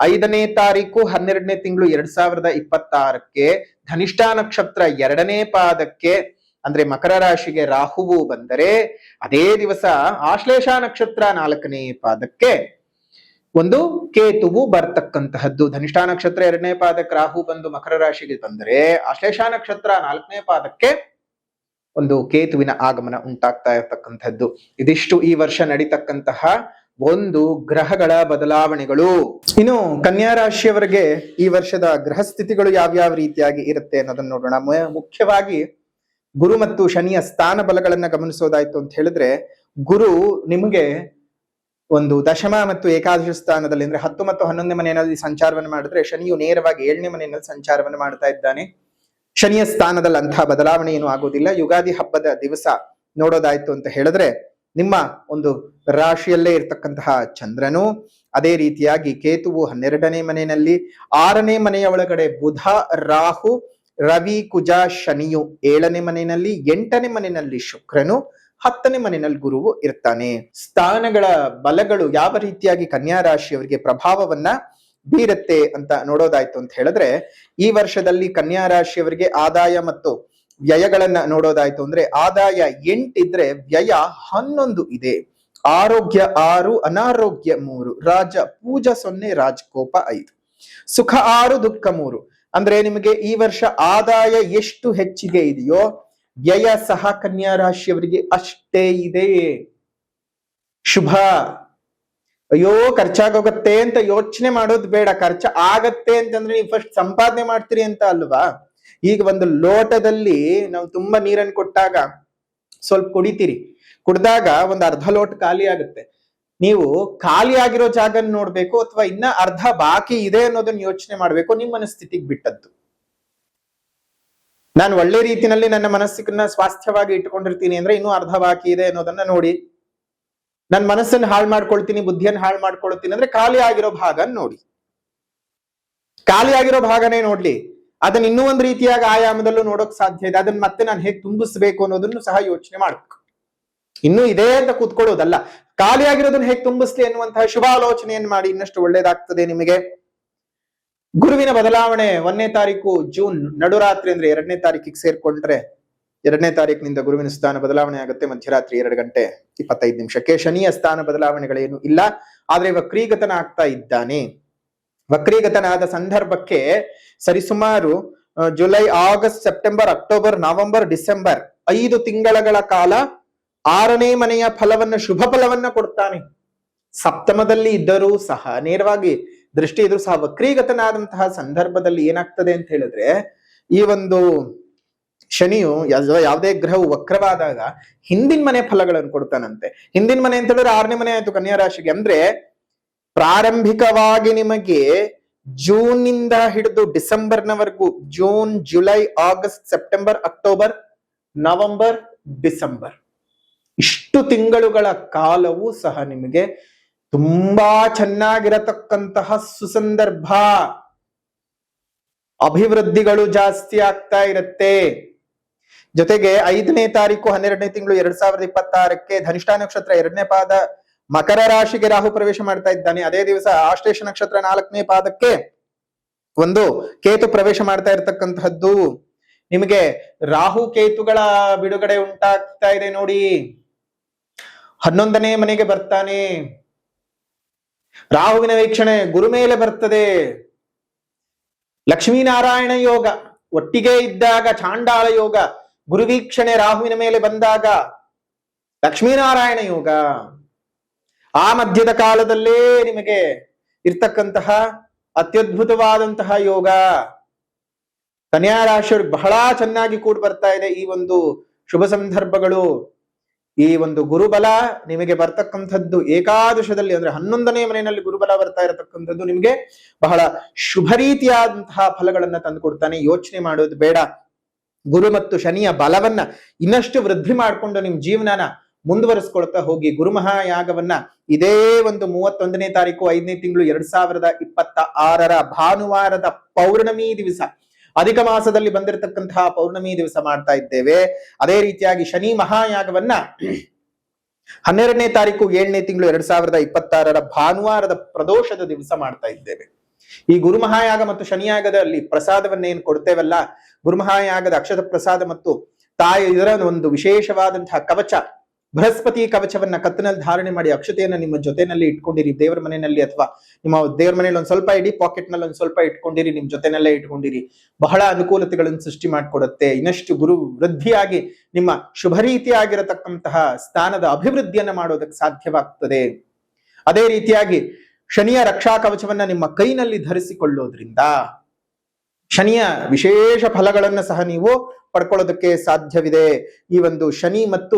5ನೇ ತಾರೀಕು 12ನೇ ತಿಂಗಳು 2026 ಧನಿಷ್ಠ ನಕ್ಷತ್ರ 2ನೇ ಪಾದಕ್ಕೆ ಅಂದ್ರೆ ಮಕರ ರಾಶಿಗೆ ರಾಹುವು ಬಂದರೆ, ಅದೇ ದಿವಸ ಆಶ್ಲೇಷ ನಕ್ಷತ್ರ 4ನೇ ಪಾದಕ್ಕೆ ಒಂದು ಕೇತುವು ಬರ್ತಕ್ಕಂತಹದ್ದು. ಧನಿಷ್ಠ ನಕ್ಷತ್ರ 2ನೇ ಪಾದಕ್ಕೆ ರಾಹು ಬಂದು ಮಕರ ರಾಶಿಗೆ ಬಂದರೆ, ಆಶ್ಲೇಷ ನಕ್ಷತ್ರ 4ನೇ ಪಾದಕ್ಕೆ ಒಂದು ಕೇತುವಿನ ಆಗಮನ ಉಂಟಾಗ್ತಾ ಇರತಕ್ಕಂಥದ್ದು. ಇದಿಷ್ಟು ಈ ವರ್ಷ ನಡೀತಕ್ಕಂತಹ ಒಂದು ಗ್ರಹಗಳ ಬದಲಾವಣೆಗಳು. ಇನ್ನು ಕನ್ಯಾ ರಾಶಿಯವರಿಗೆ ಈ ವರ್ಷದ ಗ್ರಹ ಸ್ಥಿತಿಗಳು ಯಾವ್ಯಾವ ರೀತಿಯಾಗಿ ಇರುತ್ತೆ ಅನ್ನೋದನ್ನ ನೋಡೋಣ. ಮುಖ್ಯವಾಗಿ ಗುರು ಮತ್ತು ಶನಿಯ ಸ್ಥಾನ ಬಲಗಳನ್ನ ಗಮನಿಸೋದಾಯ್ತು ಅಂತ ಹೇಳಿದ್ರೆ, ಗುರು ನಿಮಗೆ ಒಂದು ದಶಮ ಮತ್ತು ಏಕಾದಶ ಸ್ಥಾನದಲ್ಲಿ ಅಂದ್ರೆ 10 ಮತ್ತು 11ನೇ ಮನೆಯಲ್ಲಿ ಸಂಚಾರವನ್ನು ಮಾಡಿದ್ರೆ, ಶನಿಯು ನೇರವಾಗಿ 7ನೇ ಮನೆಯಲ್ಲಿ ಸಂಚಾರವನ್ನು ಮಾಡ್ತಾ ಇದ್ದಾನೆ. ಶನಿಯ ಸ್ಥಾನದಲ್ಲಿ ಅಂತಹ ಬದಲಾವಣೆ ಏನು ಆಗೋದಿಲ್ಲ. ಯುಗಾದಿ ಹಬ್ಬದ ದಿವಸ ನೋಡೋದಾಯ್ತು ಅಂತ ಹೇಳಿದ್ರೆ, ನಿಮ್ಮ ಒಂದು ರಾಶಿಯಲ್ಲೇ ಇರ್ತಕ್ಕಂತಹ ಚಂದ್ರನು, ಅದೇ ರೀತಿಯಾಗಿ ಕೇತುವು 12ನೇ ಮನೆಯಲ್ಲಿ, 6ನೇ ಮನೆಯ ಒಳಗಡೆ ಬುಧ, ರಾಹು, ರವಿ, ಕುಜ, ಶನಿಯು 7ನೇ ಮನೆಯಲ್ಲಿ, 8ನೇ ಮನೆಯಲ್ಲಿ ಶುಕ್ರನು, 10ನೇ ಮನೆಯಲ್ಲಿ ಗುರುವು ಇರ್ತಾನೆ. ಸ್ಥಾನಗಳ ಬಲಗಳು ಯಾವ ರೀತಿಯಾಗಿ ಕನ್ಯಾ ರಾಶಿಯವರಿಗೆ ಪ್ರಭಾವವನ್ನ ಬೀರುತ್ತೆ ಅಂತ ನೋಡೋದಾಯ್ತು ಅಂತ ಹೇಳಿದ್ರೆ, ಈ ವರ್ಷದಲ್ಲಿ ಕನ್ಯಾ ರಾಶಿಯವರಿಗೆ ಆದಾಯ ಮತ್ತು ವ್ಯಯಗಳನ್ನ ನೋಡೋದಾಯ್ತು ಅಂದ್ರೆ, ಆದಾಯ 8 ಇದ್ರೆ ವ್ಯಯ 11 ಇದೆ. ಆರೋಗ್ಯ 6, ಅನಾರೋಗ್ಯ 3, ರಾಜ ಪೂಜಾ 0, ರಾಜಕೋಪ 5, ಸುಖ 6, ದುಃಖ 3. ಅಂದ್ರೆ ನಿಮಗೆ ಈ ವರ್ಷ ಆದಾಯ ಎಷ್ಟು ಹೆಚ್ಚಿಗೆ ಇದೆಯೋ ವ್ಯಯ ಸಹ ಕನ್ಯಾ ರಾಶಿಯವರಿಗೆ ಅಷ್ಟೇ ಇದೆ. ಶುಭ. ಅಯ್ಯೋ ಖರ್ಚಾಗೋಗತ್ತೆ ಅಂತ ಯೋಚನೆ ಮಾಡೋದು ಬೇಡ. ಖರ್ಚ ಆಗತ್ತೆ ಅಂತಂದ್ರೆ ನೀವು ಫಸ್ಟ್ ಸಂಪಾದನೆ ಮಾಡ್ತೀರಿ ಅಂತ ಅಲ್ವಾ. ಈಗ ಒಂದು ಲೋಟದಲ್ಲಿ ನಾವು ತುಂಬಾ ನೀರನ್ನು ಕೊಟ್ಟಾಗ ಸ್ವಲ್ಪ ಕುಡಿತೀರಿ, ಕುಡ್ದಾಗ ಒಂದು ಅರ್ಧ ಲೋಟ ಖಾಲಿ ಆಗುತ್ತೆ. ನೀವು ಖಾಲಿ ಆಗಿರೋ ಜಾಗನ ನೋಡ್ಬೇಕು, ಅಥವಾ ಇನ್ನ ಅರ್ಧ ಬಾಕಿ ಇದೆ ಅನ್ನೋದನ್ನ ಯೋಚನೆ ಮಾಡ್ಬೇಕು. ನಿಮ್ಮ ಮನಸ್ಥಿತಿಗೆ ಬಿಟ್ಟದ್ದು. ನಾನು ಒಳ್ಳೆ ರೀತಿಯಲ್ಲಿ ನನ್ನ ಮನಸ್ಸನ್ನ ಸ್ವಾಸ್ಥ್ಯವಾಗಿ ಇಟ್ಕೊಂಡಿರ್ತೀನಿ ಅಂದ್ರೆ ಇನ್ನೂ ಅರ್ಧ ಬಾಕಿ ಇದೆ ಅನ್ನೋದನ್ನ ನೋಡಿ. ನನ್ನ ಮನಸ್ಸನ್ನು ಹಾಳು ಮಾಡ್ಕೊಳ್ತೀನಿ, ಬುದ್ಧಿಯನ್ನು ಹಾಳು ಮಾಡ್ಕೊಳ್ತೀನಿ ಅಂದ್ರೆ ಖಾಲಿ ಆಗಿರೋ ಭಾಗ ನೋಡಿ. ಖಾಲಿ ಆಗಿರೋ ಭಾಗನೇ ನೋಡ್ಲಿ. ಅದನ್ನ ಇನ್ನೂ ಒಂದು ರೀತಿಯಾಗಿ ಆಯಾಮದಲ್ಲೂ ನೋಡೋಕ್ ಸಾಧ್ಯ ಇದೆ. ಅದನ್ನ ಮತ್ತೆ ನಾನು ಹೇಗೆ ತುಂಬಿಸ್ಬೇಕು ಅನ್ನೋದನ್ನು ಸಹ ಯೋಚನೆ ಮಾಡ್ಬೇಕು. ಇನ್ನು ಇದೆ ಅಂತ ಕೂತ್ಕೊಳ್ಳೋದಲ್ಲ, ಖಾಲಿಯಾಗಿರೋದನ್ನ ಹೇಗೆ ತುಂಬಿಸ್ಲಿ ಎನ್ನುವಂತಹ ಶುಭಾಲೋಚನೆಯನ್ನು ಮಾಡಿ, ಇನ್ನಷ್ಟು ಒಳ್ಳೇದಾಗ್ತದೆ ನಿಮಗೆ. ಗುರುವಿನ ಬದಲಾವಣೆ 1ನೇ ತಾರೀಕು ಜೂನ್ ನಡುರಾತ್ರಿ ಅಂದ್ರೆ 2ನೇ ತಾರೀಕಿಗೆ ಸೇರ್ಕೊಂಡ್ರೆ 2ನೇ ತಾರೀಕಿನಿಂದ ಗುರುವಿನ ಸ್ಥಾನ ಬದಲಾವಣೆ ಆಗುತ್ತೆ ಮಧ್ಯರಾತ್ರಿ 2:25. ಶನಿಯ ಸ್ಥಾನ ಬದಲಾವಣೆಗಳೇನು ಇಲ್ಲ, ಆದ್ರೆ ವಕ್ರೀಗತನ ಆಗ್ತಾ ಇದ್ದಾನೆ. ವಕ್ರೀಗತನಾದ ಸಂದರ್ಭಕ್ಕೆ ಸರಿಸುಮಾರು July, August, September, October, November, December 5 ತಿಂಗಳ ಕಾಲ 6ನೇ ಮನೆಯ ಫಲವನ್ನ, ಶುಭ ಫಲವನ್ನ ಕೊಡ್ತಾನೆ. ಸಪ್ತಮದಲ್ಲಿ ಇದ್ದರೂ ಸಹ, ನೇರವಾಗಿ ದೃಷ್ಟಿ ಇದ್ರೂ ಸಹ ವಕ್ರೀಗತನಾದಂತಹ ಸಂದರ್ಭದಲ್ಲಿ ಏನಾಗ್ತದೆ ಅಂತ ಹೇಳಿದ್ರೆ, ಈ ಒಂದು ಶನಿಯು ಯಾವುದೇ ಗ್ರಹವು ವಕ್ರವಾದಾಗ ಹಿಂದಿನ ಮನೆ ಫಲಗಳನ್ನು ಕೊಡ್ತಾನಂತೆ. ಹಿಂದಿನ ಮನೆ ಅಂತ ಹೇಳಿದ್ರೆ 6ನೇ ಮನೆ ಆಯ್ತು ಕನ್ಯಾ ರಾಶಿಗೆ. ಅಂದ್ರೆ ಪ್ರಾರಂಭಿಕವಾಗಿ ನಿಮಗೆ ಜೂನ್ ನಿಂದ ಹಿಡಿದು ಡಿಸೆಂಬರ್ನವರೆಗೂ, June, July, August, September, October, November, December, ಇಷ್ಟು ತಿಂಗಳುಗಳ ಕಾಲವೂ ಸಹ ನಿಮಗೆ ತುಂಬಾ ಚೆನ್ನಾಗಿರತಕ್ಕಂತಹ ಸುಸಂದರ್ಭ, ಅಭಿವೃದ್ಧಿಗಳು ಜಾಸ್ತಿ ಆಗ್ತಾ ಇರುತ್ತೆ. ಜೊತೆಗೆ 5ನೇ ತಾರೀಕು 12ನೇ ತಿಂಗಳು 2026ಕ್ಕೆ ಧನಿಷ್ಠಾ ನಕ್ಷತ್ರ 2ನೇ ಪಾದ ಮಕರ ರಾಶಿಗೆ ರಾಹು ಪ್ರವೇಶ ಮಾಡ್ತಾ ಇದ್ದಾನೆ. ಅದೇ ದಿವಸ ಆಶ್ಲೇಷ ನಕ್ಷತ್ರ 4ನೇ ಪಾದಕ್ಕೆ ಒಂದು ಕೇತು ಪ್ರವೇಶ ಮಾಡ್ತಾ ಇರತಕ್ಕಂತಹದ್ದು. ನಿಮಗೆ ರಾಹು ಕೇತುಗಳ ಬಿಡುಗಡೆ ಉಂಟಾಗ್ತಾ ಇದೆ ನೋಡಿ. 11ನೇ ಮನೆಗೆ ಬರ್ತಾನೆ. ರಾಹುವಿನ ವೀಕ್ಷಣೆ ಗುರು ಮೇಲೆ ಬರ್ತದೆ. ಲಕ್ಷ್ಮೀನಾರಾಯಣ ಯೋಗ ಒಟ್ಟಿಗೆ ಇದ್ದಾಗ ಚಾಂಡಾಲ ಯೋಗ, ಗುರುವೀಕ್ಷಣೆ ರಾಹುವಿನ ಮೇಲೆ ಬಂದಾಗ ಲಕ್ಷ್ಮೀನಾರಾಯಣ ಯೋಗ. ಆ ಮಧ್ಯದ ಕಾಲದಲ್ಲೇ ನಿಮಗೆ ಇರ್ತಕ್ಕಂತಹ ಅತ್ಯದ್ಭುತವಾದಂತಹ ಯೋಗ ಕನ್ಯಾ ರಾಶಿಯವ್ರಿಗೆ ಬಹಳ ಚೆನ್ನಾಗಿ ಕೂಡಿ ಬರ್ತಾ ಇದೆ. ಈ ಒಂದು ಶುಭ ಸಂದರ್ಭಗಳು, ಈ ಒಂದು ಗುರುಬಲ ನಿಮಗೆ ಬರ್ತಕ್ಕಂಥದ್ದು ಏಕಾದಶದಲ್ಲಿ, ಅಂದ್ರೆ 11ನೇ ಮನೆಯಲ್ಲಿ ಗುರುಬಲ ಬರ್ತಾ ಇರತಕ್ಕಂಥದ್ದು ನಿಮಗೆ ಬಹಳ ಶುಭ ರೀತಿಯಾದಂತಹ ಫಲಗಳನ್ನ ತಂದು ಕೊಡ್ತಾನೆ. ಯೋಚನೆ ಮಾಡೋದು ಬೇಡ. ಗುರು ಮತ್ತು ಶನಿಯ ಬಲವನ್ನ ಇನ್ನಷ್ಟು ವೃದ್ಧಿ ಮಾಡಿಕೊಂಡು ನಿಮ್ ಜೀವನನ ಮುಂದುವರಿಸ್ಕೊಳ್ತಾ ಹೋಗಿ. ಗುರು ಮಹಾಯಾಗವನ್ನ ಇದೇ ಒಂದು 31ನೇ ತಾರೀಕು 5ನೇ ತಿಂಗಳು 2026 ಭಾನುವಾರದ ಪೌರ್ಣಮಿ ದಿವಸ, ಅಧಿಕ ಮಾಸದಲ್ಲಿ ಬಂದಿರತಕ್ಕಂತಹ ಪೌರ್ಣಮಿ ದಿವಸ ಮಾಡ್ತಾ ಇದ್ದೇವೆ. ಅದೇ ರೀತಿಯಾಗಿ ಶನಿ ಮಹಾಯಾಗವನ್ನ 12ನೇ ತಾರೀಕು 7ನೇ ತಿಂಗಳು 2026 ಭಾನುವಾರದ ಪ್ರದೋಷದ ದಿವಸ ಮಾಡ್ತಾ ಇದ್ದೇವೆ. ಈ ಗುರು ಮಹಾಯಾಗ ಮತ್ತು ಶನಿಯಾಗದಲ್ಲಿ ಪ್ರಸಾದವನ್ನ ಏನ್ ಕೊಡ್ತೇವಲ್ಲ, ಗುರು ಮಹಾಯಾಗದ ಅಕ್ಷತ ಪ್ರಸಾದ ಮತ್ತು ಇದರ ಒಂದು ವಿಶೇಷವಾದಂತಹ ಕವಚ, ಬೃಹಸ್ಪತಿ ಕವಚವನ್ನ ಕತ್ತಿನಲ್ಲಿ ಧಾರಣೆ ಮಾಡಿ ಅಕ್ಷತೆಯನ್ನ ನಿಮ್ಮ ಜೊತೆನಲ್ಲಿ ಇಟ್ಕೊಂಡಿರಿ. ದೇವರ ಮನೆಯಲ್ಲಿ ಅಥವಾ ನಿಮ್ಮ ದೇವರ ಮನೆಯಲ್ಲಿ ಒಂದ್ ಸ್ವಲ್ಪ ಇಡಿ, ಪಾಕೆಟ್ ನಲ್ಲಿ ಒಂದ್ ಸ್ವಲ್ಪ ಇಟ್ಕೊಂಡಿರಿ, ನಿಮ್ ಜೊತೆನಲ್ಲೇ ಇಟ್ಕೊಂಡಿರಿ. ಬಹಳ ಅನುಕೂಲತೆಗಳನ್ನು ಸೃಷ್ಟಿ ಮಾಡಿಕೊಡುತ್ತೆ. ಇನ್ನಷ್ಟು ಗುರು ವೃದ್ಧಿಯಾಗಿ ನಿಮ್ಮ ಶುಭ ರೀತಿಯಾಗಿರತಕ್ಕಂತಹ ಸ್ಥಾನದ ಅಭಿವೃದ್ಧಿಯನ್ನ ಮಾಡೋದಕ್ಕೆ ಸಾಧ್ಯವಾಗ್ತದೆ. ಅದೇ ರೀತಿಯಾಗಿ ಶನಿಯ ರಕ್ಷಾ ಕವಚವನ್ನ ನಿಮ್ಮ ಕೈನಲ್ಲಿ ಧರಿಸಿಕೊಳ್ಳೋದ್ರಿಂದ ಶನಿಯ ವಿಶೇಷ ಫಲಗಳನ್ನ ಸಹ ನೀವು ಪಡ್ಕೊಳ್ಳೋದಕ್ಕೆ ಸಾಧ್ಯವಿದೆ. ಈ ಒಂದು ಶನಿ ಮತ್ತು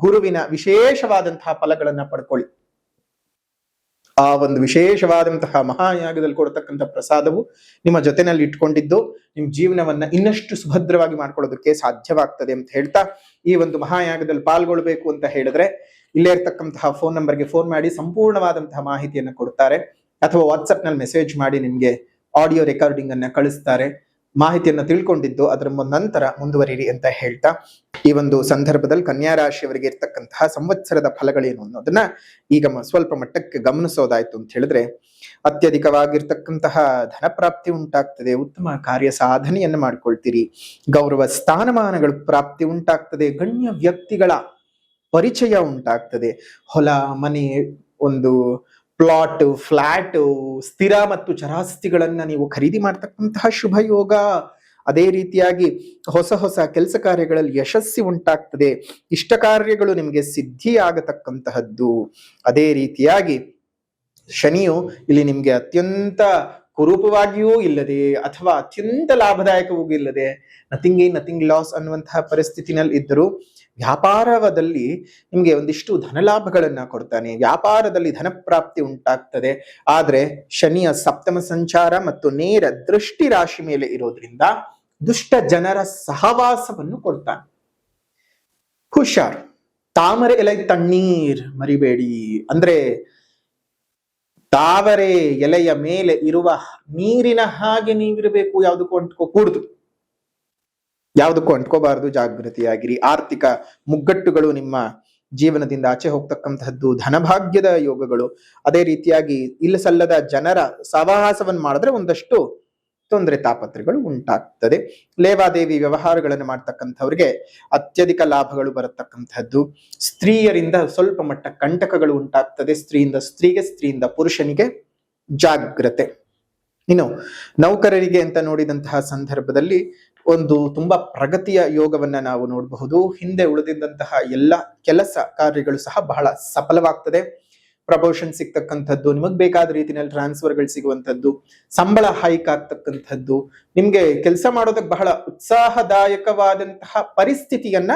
ಗುರುವಿನ ವಿಶೇಷವಾದಂತಹ ಫಲಗಳನ್ನ ಪಡ್ಕೊಳ್ಳಿ. ಆ ಒಂದು ವಿಶೇಷವಾದಂತಹ ಮಹಾಯಾಗದಲ್ಲಿ ಕೊಡತಕ್ಕಂಥ ಪ್ರಸಾದವು ನಿಮ್ಮ ಜೊತೆನಲ್ಲಿ ಇಟ್ಕೊಂಡಿದ್ದು ನಿಮ್ ಜೀವನವನ್ನ ಇನ್ನಷ್ಟು ಸುಭದ್ರವಾಗಿ ಮಾಡ್ಕೊಳ್ಳೋದಕ್ಕೆ ಸಾಧ್ಯವಾಗ್ತದೆ ಅಂತ ಹೇಳ್ತಾ, ಈ ಒಂದು ಮಹಾಯಾಗದಲ್ಲಿ ಪಾಲ್ಗೊಳ್ಬೇಕು ಅಂತ ಹೇಳಿದ್ರೆ ಇಲ್ಲೇ ಇರ್ತಕ್ಕಂತಹ ಫೋನ್ ನಂಬರ್ಗೆ ಫೋನ್ ಮಾಡಿ ಸಂಪೂರ್ಣವಾದಂತಹ ಮಾಹಿತಿಯನ್ನು ಕೊಡ್ತಾರೆ, ಅಥವಾ ವಾಟ್ಸಪ್ ನಲ್ಲಿ ಮೆಸೇಜ್ ಮಾಡಿ ನಿಮ್ಗೆ ಆಡಿಯೋ ರೆಕಾರ್ಡಿಂಗ್ ಅನ್ನ ಕಳಿಸ್ತಾರೆ. ಮಾಹಿತಿಯನ್ನು ತಿಳ್ಕೊಂಡಿದ್ದು ಅದರ ನಂತರ ಮುಂದುವರಿರಿ ಅಂತ ಹೇಳ್ತಾ, ಈ ಒಂದು ಸಂದರ್ಭದಲ್ಲಿ ಕನ್ಯಾ ರಾಶಿಯವರಿಗೆ ಇರ್ತಕ್ಕಂತಹ ಸಂವತ್ಸರದ ಫಲಗಳೇನು ಅನ್ನೋದನ್ನ ಈಗ ಸ್ವಲ್ಪ ಮಟ್ಟಕ್ಕೆ ಗಮನಿಸೋದಾಯ್ತು ಅಂತ ಹೇಳಿದ್ರೆ, ಅತ್ಯಧಿಕವಾಗಿರ್ತಕ್ಕಂತಹ ಧನ ಪ್ರಾಪ್ತಿ ಉಂಟಾಗ್ತದೆ, ಉತ್ತಮ ಕಾರ್ಯ ಸಾಧನೆಯನ್ನು ಮಾಡ್ಕೊಳ್ತೀರಿ, ಗೌರವ ಸ್ಥಾನಮಾನಗಳು ಪ್ರಾಪ್ತಿ ಉಂಟಾಗ್ತದೆ, ಗಣ್ಯ ವ್ಯಕ್ತಿಗಳ ಪರಿಚಯ ಉಂಟಾಗ್ತದೆ, ಹೊಲ ಮನೆ, ಒಂದು ಪ್ಲಾಟ್, ಫ್ಲಾಟ್, ಸ್ಥಿರ ಮತ್ತು ಚರಾಸ್ತಿಗಳನ್ನ ನೀವು ಖರೀದಿ ಮಾಡ್ತಕ್ಕಂತಹ ಶುಭ ಯೋಗ. ಅದೇ ರೀತಿಯಾಗಿ ಹೊಸ ಹೊಸ ಕೆಲಸ ಕಾರ್ಯಗಳಲ್ಲಿ ಯಶಸ್ಸು ಉಂಟಾಗ್ತದೆ, ಇಷ್ಟ ಕಾರ್ಯಗಳು ನಿಮಗೆ ಸಿದ್ಧಿ ಆಗತಕ್ಕಂತಹದ್ದು. ಅದೇ ರೀತಿಯಾಗಿ ಶನಿಯು ಇಲ್ಲಿ ನಿಮ್ಗೆ ಅತ್ಯಂತ ಕುರೂಪವಾಗಿಯೂ ಇಲ್ಲದೆ ಅಥವಾ ಅತ್ಯಂತ ಲಾಭದಾಯಕವೂ ಇಲ್ಲದೆ ನಥಿಂಗ್ ಲಾಸ್ ಅನ್ನುವಂತಹ ಪರಿಸ್ಥಿತಿನಲ್ಲಿ ಇದ್ದರೂ ವ್ಯಾಪಾರದಲ್ಲಿ ನಿಮ್ಗೆ ಒಂದಿಷ್ಟು ಧನಲಾಭಗಳನ್ನ ಕೊಡ್ತಾನೆ, ವ್ಯಾಪಾರದಲ್ಲಿ ಧನ ಪ್ರಾಪ್ತಿ ಉಂಟಾಗ್ತದೆ. ಆದ್ರೆ ಶನಿಯ ಸಪ್ತಮ ಸಂಚಾರ ಮತ್ತು ನೇರ ದೃಷ್ಟಿ ರಾಶಿ ಮೇಲೆ ಇರೋದ್ರಿಂದ ದುಷ್ಟ ಜನರ ಸಹವಾಸವನ್ನು ಕೊಡ್ತಾನೆ. ಹುಷಾರ್, ತಾಮರೆ ಎಲೆ ತಣ್ಣೀರ್ ಮರಿಬೇಡಿ. ಅಂದ್ರೆ ತಾವರೆ ಎಲೆಯ ಮೇಲೆ ಇರುವ ನೀರಿನ ಹಾಗೆ ನೀವಿರಬೇಕು, ಯಾವುದಕ್ಕೂ ಕೂಡುದು, ಯಾವುದಕ್ಕೂ ಅಂಟ್ಕೋಬಾರದು. ಜಾಗೃತಿಯಾಗಿರಿ. ಆರ್ಥಿಕ ಮುಗ್ಗಟ್ಟುಗಳು ನಿಮ್ಮ ಜೀವನದಿಂದ ಆಚೆ ಹೋಗ್ತಕ್ಕಂತಹದ್ದು, ಧನಭಾಗ್ಯದ ಯೋಗಗಳು. ಅದೇ ರೀತಿಯಾಗಿ ಇಲ್ಲಸಲ್ಲದ ಜನರ ಸಹವಾಸವನ್ನು ಮಾಡಿದ್ರೆ ಒಂದಷ್ಟು ತೊಂದರೆ ತಾಪತ್ರೆಗಳು ಉಂಟಾಗ್ತದೆ. ಲೇವಾದೇವಿ ವ್ಯವಹಾರಗಳನ್ನು ಮಾಡ್ತಕ್ಕಂಥವ್ರಿಗೆ ಅತ್ಯಧಿಕ ಲಾಭಗಳು ಬರತಕ್ಕಂಥದ್ದು. ಸ್ತ್ರೀಯರಿಂದ ಸ್ವಲ್ಪ ಮಟ್ಟ ಕಂಟಕಗಳು ಉಂಟಾಗ್ತದೆ. ಸ್ತ್ರೀಯಿಂದ ಸ್ತ್ರೀಗೆ, ಸ್ತ್ರೀಯಿಂದ ಪುರುಷನಿಗೆ ಜಾಗ್ರತೆ. ಇನ್ನು ನೌಕರರಿಗೆ ಅಂತ ನೋಡಿದಂತಹ ಸಂದರ್ಭದಲ್ಲಿ ಒಂದು ತುಂಬಾ ಪ್ರಗತಿಯ ಯೋಗವನ್ನ ನಾವು ನೋಡಬಹುದು. ಹಿಂದೆ ಉಳಿದಿದ್ದಂತಹ ಎಲ್ಲ ಕೆಲಸ ಕಾರ್ಯಗಳು ಸಹ ಬಹಳ ಸಫಲವಾಗ್ತದೆ. ಪ್ರಮೋಷನ್ ಸಿಗ್ತಕ್ಕಂಥದ್ದು, ನಿಮಗ್ ಬೇಕಾದ ರೀತಿಯಲ್ಲಿ ಟ್ರಾನ್ಸ್ಫರ್ಗಳು ಸಿಗುವಂಥದ್ದು, ಸಂಬಳ ಹೈಕ್ ಆಗ್ತಕ್ಕಂಥದ್ದು, ನಿಮ್ಗೆ ಕೆಲಸ ಮಾಡೋದಕ್ಕೆ ಬಹಳ ಉತ್ಸಾಹದಾಯಕವಾದಂತಹ ಪರಿಸ್ಥಿತಿಯನ್ನ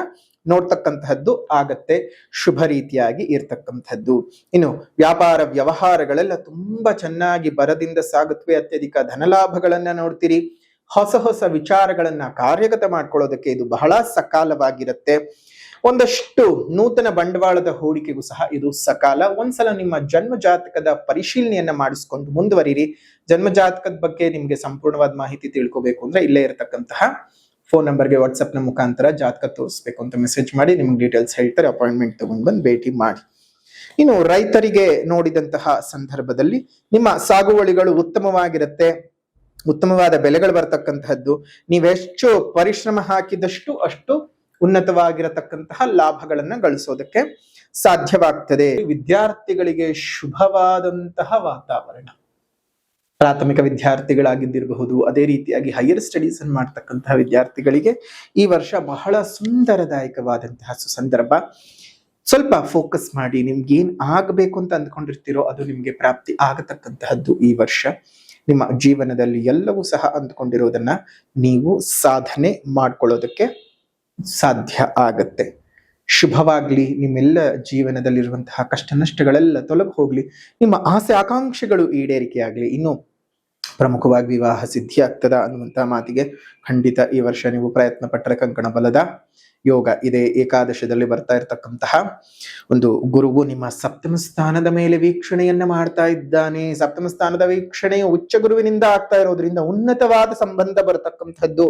ನೋಡ್ತಕ್ಕಂತಹದ್ದು ಆಗತ್ತೆ. ಶುಭ ರೀತಿಯಾಗಿ ಇರ್ತಕ್ಕಂಥದ್ದು. ಇನ್ನು ವ್ಯಾಪಾರ ವ್ಯವಹಾರಗಳೆಲ್ಲ ತುಂಬಾ ಚೆನ್ನಾಗಿ ಬರದಿಂದ ಸಾಗುತ್ತವೆ. ಅತ್ಯಧಿಕ ಧನಲಾಭಗಳನ್ನ ನೋಡ್ತೀರಿ. ಹೊಸ ಹೊಸ ವಿಚಾರಗಳನ್ನ ಕಾರ್ಯಗತ ಮಾಡ್ಕೊಳ್ಳೋದಕ್ಕೆ ಇದು ಬಹಳ ಸಕಾಲವಾಗಿರುತ್ತೆ. ಒಂದಷ್ಟು ನೂತನ ಬಂಡವಾಳದ ಹೂಡಿಕೆಗೂ ಸಹ ಇದು ಸಕಾಲ. ಒಂದ್ಸಲ ನಿಮ್ಮ ಜನ್ಮ ಜಾತಕದ ಪರಿಶೀಲನೆಯನ್ನ ಮಾಡಿಸ್ಕೊಂಡು ಮುಂದುವರಿರಿ. ಜನ್ಮ ಜಾತಕದ ಬಗ್ಗೆ ನಿಮ್ಗೆ ಸಂಪೂರ್ಣವಾದ ಮಾಹಿತಿ ತಿಳ್ಕೋಬೇಕು ಅಂದ್ರೆ ಇಲ್ಲೇ ಇರತಕ್ಕಂತಹ ಫೋನ್ ನಂಬರ್ಗೆ ವಾಟ್ಸಪ್ ನ ಮುಖಾಂತರ ಜಾತಕ ತೋರಿಸ್ಬೇಕು ಅಂತ ಮೆಸೇಜ್ ಮಾಡಿ ನಿಮ್ಗೆ ಡೀಟೇಲ್ಸ್ ಹೇಳ್ತಾರೆ. ಅಪಾಯಿಂಟ್ಮೆಂಟ್ ತಗೊಂಡು ಬಂದು ಭೇಟಿ ಮಾಡಿ. ಇನ್ನು ರೈತರಿಗೆ ನೋಡಿದಂತಹ ಸಂದರ್ಭದಲ್ಲಿ ನಿಮ್ಮ ಸಾಗುವಳಿಗಳು ಉತ್ತಮವಾಗಿರುತ್ತೆ. ಉತ್ತಮವಾದ ಬೆಲೆಗಳು ಬರ್ತಕ್ಕಂತಹದ್ದು. ನೀವೆಷ್ಟು ಪರಿಶ್ರಮ ಹಾಕಿದಷ್ಟು ಅಷ್ಟು ಉನ್ನತವಾಗಿರತಕ್ಕಂತಹ ಲಾಭಗಳನ್ನ ಗಳಿಸೋದಕ್ಕೆ ಸಾಧ್ಯವಾಗ್ತದೆ. ವಿದ್ಯಾರ್ಥಿಗಳಿಗೆ ಶುಭವಾದಂತಹ ವಾತಾವರಣ. ಪ್ರಾಥಮಿಕ ವಿದ್ಯಾರ್ಥಿಗಳಾಗಿದ್ದಿರಬಹುದು, ಅದೇ ರೀತಿಯಾಗಿ ಹೈಯರ್ ಸ್ಟಡೀಸ್ ಅನ್ನು ಮಾಡ್ತಕ್ಕಂತಹ ವಿದ್ಯಾರ್ಥಿಗಳಿಗೆ ಈ ವರ್ಷ ಬಹಳ ಸುಂದರದಾಯಕವಾದಂತಹ ಸುಸಂದರ್ಭ. ಸ್ವಲ್ಪ ಫೋಕಸ್ ಮಾಡಿ. ನಿಮ್ಗೆ ಏನ್ ಆಗಬೇಕು ಅಂತ ಅಂದ್ಕೊಂಡಿರ್ತೀರೋ ಅದು ನಿಮ್ಗೆ ಪ್ರಾಪ್ತಿ ಆಗತಕ್ಕಂತಹದ್ದು ಈ ವರ್ಷ. ನಿಮ್ಮ ಜೀವನದಲ್ಲಿ ಎಲ್ಲವೂ ಸಹ ಅಂದ್ಕೊಂಡಿರೋದನ್ನ ನೀವು ಸಾಧನೆ ಮಾಡ್ಕೊಳ್ಳೋದಕ್ಕೆ ಸಾಧ್ಯ ಆಗತ್ತೆ. ಶುಭವಾಗ್ಲಿ. ನಿಮ್ಮೆಲ್ಲ ಜೀವನದಲ್ಲಿರುವಂತಹ ಕಷ್ಟ ನಷ್ಟಗಳೆಲ್ಲ ತೊಲಗಿ ಹೋಗ್ಲಿ. ನಿಮ್ಮ ಆಸೆ ಆಕಾಂಕ್ಷೆಗಳು ಈಡೇರಿಕೆಯಾಗ್ಲಿ. ಇನ್ನು ಪ್ರಮುಖವಾಗಿ ವಿವಾಹ ಸಿದ್ಧಿ ಆಗ್ತದ ಅನ್ನುವಂತಹ ಮಾತಿಗೆ ಖಂಡಿತ ಈ ವರ್ಷ ನೀವು ಪ್ರಯತ್ನ ಪಟ್ಟರೆ ಕಂಕಣ ಬಲದ ಯೋಗ ಇದೆ. ಏಕಾದಶದಲ್ಲಿ ಬರ್ತಾ ಇರತಕ್ಕಂತಹ ಒಂದು ಗುರುವು ನಿಮ್ಮ ಸಪ್ತಮ ಸ್ಥಾನದ ಮೇಲೆ ವೀಕ್ಷಣೆಯನ್ನ ಮಾಡ್ತಾ ಇದ್ದಾನೆ. ಸಪ್ತಮ ಸ್ಥಾನದ ವೀಕ್ಷಣೆಯು ಉಚ್ಚ ಗುರುವಿನಿಂದ ಆಗ್ತಾ ಇರೋದ್ರಿಂದ ಉನ್ನತವಾದ ಸಂಬಂಧ ಬರತಕ್ಕಂಥದ್ದು.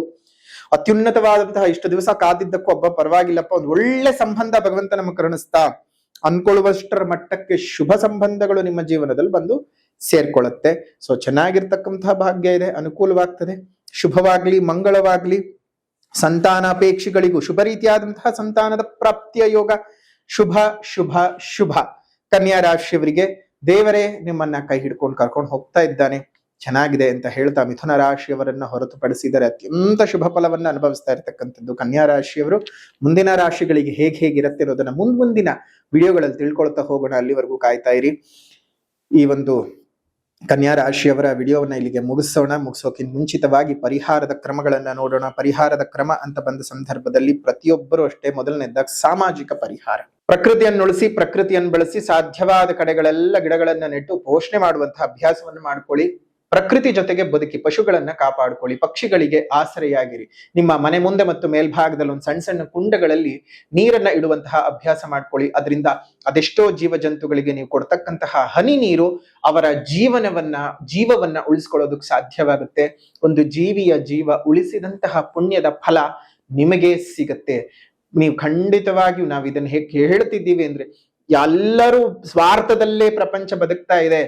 ಅತ್ಯುನ್ನತವಾದಂತಹ ಇಷ್ಟು ದಿವಸ ಕಾದಿದ್ದಕ್ಕೂ ಒಬ್ಬ ಪರವಾಗಿಲ್ಲಪ್ಪ, ಒಂದು ಒಳ್ಳೆ ಸಂಬಂಧ ಭಗವಂತ ನಮಗೆ ಕರುಣಿಸ್ತಾ ಅನ್ಕೊಳ್ಳುವಷ್ಟರ ಮಟ್ಟಕ್ಕೆ ಶುಭ ಸಂಬಂಧಗಳು ನಿಮ್ಮ ಜೀವನದಲ್ಲಿ ಬಂದು ಸೇರ್ಕೊಳ್ಳುತ್ತೆ. ಸೊ ಚೆನ್ನಾಗಿರ್ತಕ್ಕಂತಹ ಭಾಗ್ಯ ಇದೆ, ಅನುಕೂಲವಾಗ್ತದೆ. ಶುಭವಾಗ್ಲಿ, ಮಂಗಳವಾಗ್ಲಿ. ಸಂತಾನಾಪೇಕ್ಷಿಗಳಿಗೂ ಶುಭ ರೀತಿಯಾದಂತಹ ಸಂತಾನದ ಪ್ರಾಪ್ತಿಯ ಯೋಗ. ಶುಭ ಶುಭ ಶುಭ. ಕನ್ಯಾ ರಾಶಿಯವರಿಗೆ ದೇವರೇ ನಿಮ್ಮನ್ನ ಕೈ ಹಿಡ್ಕೊಂಡು ಕರ್ಕೊಂಡು ಹೋಗ್ತಾ ಇದ್ದಾನೆ. ಚೆನ್ನಾಗಿದೆ ಅಂತ ಹೇಳ್ತಾ ಮಿಥುನ ರಾಶಿಯವರನ್ನ ಹೊರತುಪಡಿಸಿದರೆ ಅತ್ಯಂತ ಶುಭ ಫಲವನ್ನ ಅನುಭವಿಸ್ತಾ ಇರತಕ್ಕಂಥದ್ದು ಕನ್ಯಾ ರಾಶಿಯವರು. ಮುಂದಿನ ರಾಶಿಗಳಿಗೆ ಹೇಗಿರುತ್ತೆ ಅನ್ನೋದನ್ನ ಮುಂದಿನ ವಿಡಿಯೋಗಳಲ್ಲಿ ತಿಳ್ಕೊಳ್ತಾ ಹೋಗೋಣ. ಅಲ್ಲಿವರೆಗೂ ಕಾಯ್ತಾ ಇರಿ. ಈ ಒಂದು ಕನ್ಯಾ ರಾಶಿಯವರ ವಿಡಿಯೋವನ್ನ ಇಲ್ಲಿಗೆ ಮುಗಿಸೋಕ್ಕಿಂತ ಮುಂಚಿತವಾಗಿ ಪರಿಹಾರದ ಕ್ರಮಗಳನ್ನ ನೋಡೋಣ. ಪರಿಹಾರದ ಕ್ರಮ ಅಂತ ಬಂದ ಸಂದರ್ಭದಲ್ಲಿ ಪ್ರತಿಯೊಬ್ಬರು ಅಷ್ಟೇ ಮೊದಲನೇದಾಗಿ ಸಾಮಾಜಿಕ ಪರಿಹಾರ. ಪ್ರಕೃತಿಯನ್ನು ಉಳಿಸಿ, ಪ್ರಕೃತಿಯನ್ನು ಬೆಳೆಸಿ, ಸಾಧ್ಯವಾದ ಕಡೆಗಳೆಲ್ಲ ಗಿಡಗಳನ್ನ ನೆಟ್ಟು ಪೋಷಣೆ ಮಾಡುವಂತಹ ಅಭ್ಯಾಸವನ್ನು ಮಾಡ್ಕೊಳ್ಳಿ. ಪ್ರಕೃತಿ ಜೊತೆಗೆ ಬದುಕಿ, ಪಶುಗಳನ್ನ ಕಾಪಾಡಿಕೊಳ್ಳಿ, ಪಕ್ಷಿಗಳಿಗೆ ಆಸರೆಯಾಗಿರಿ. ನಿಮ್ಮ ಮನೆ ಮುಂದೆ ಮತ್ತು ಮೇಲ್ಭಾಗದಲ್ಲಿ ಒಂದು ಸಣ್ಣ ಸಣ್ಣ ಕುಂಡಗಳಲ್ಲಿ ನೀರನ್ನ ಇಡುವಂತಹ ಅಭ್ಯಾಸ ಮಾಡ್ಕೊಳ್ಳಿ. ಅದರಿಂದ ಅದೆಷ್ಟೋ ಜೀವ ಜಂತುಗಳಿಗೆ ನೀವು ಕೊಡ್ತಕ್ಕಂತಹ ಹನಿ ನೀರು ಅವರ ಜೀವವನ್ನ ಉಳಿಸ್ಕೊಳ್ಳೋದಕ್ಕೆ ಸಾಧ್ಯವಾಗುತ್ತೆ. ಒಂದು ಜೀವಿಯ ಜೀವ ಉಳಿಸಿದಂತಹ ಪುಣ್ಯದ ಫಲ ನಿಮಗೆ ಸಿಗತ್ತೆ. ನೀವು ಖಂಡಿತವಾಗಿಯೂ ನಾವು ಇದನ್ನ ಹೇಗೆ ಹೇಳ್ತಿದ್ದೀವಿ ಅಂದ್ರೆ, ಎಲ್ಲರೂ ಸ್ವಾರ್ಥದಲ್ಲೇ ಪ್ರಪಂಚ ಬದುಕ್ತಾ ಇದೆ.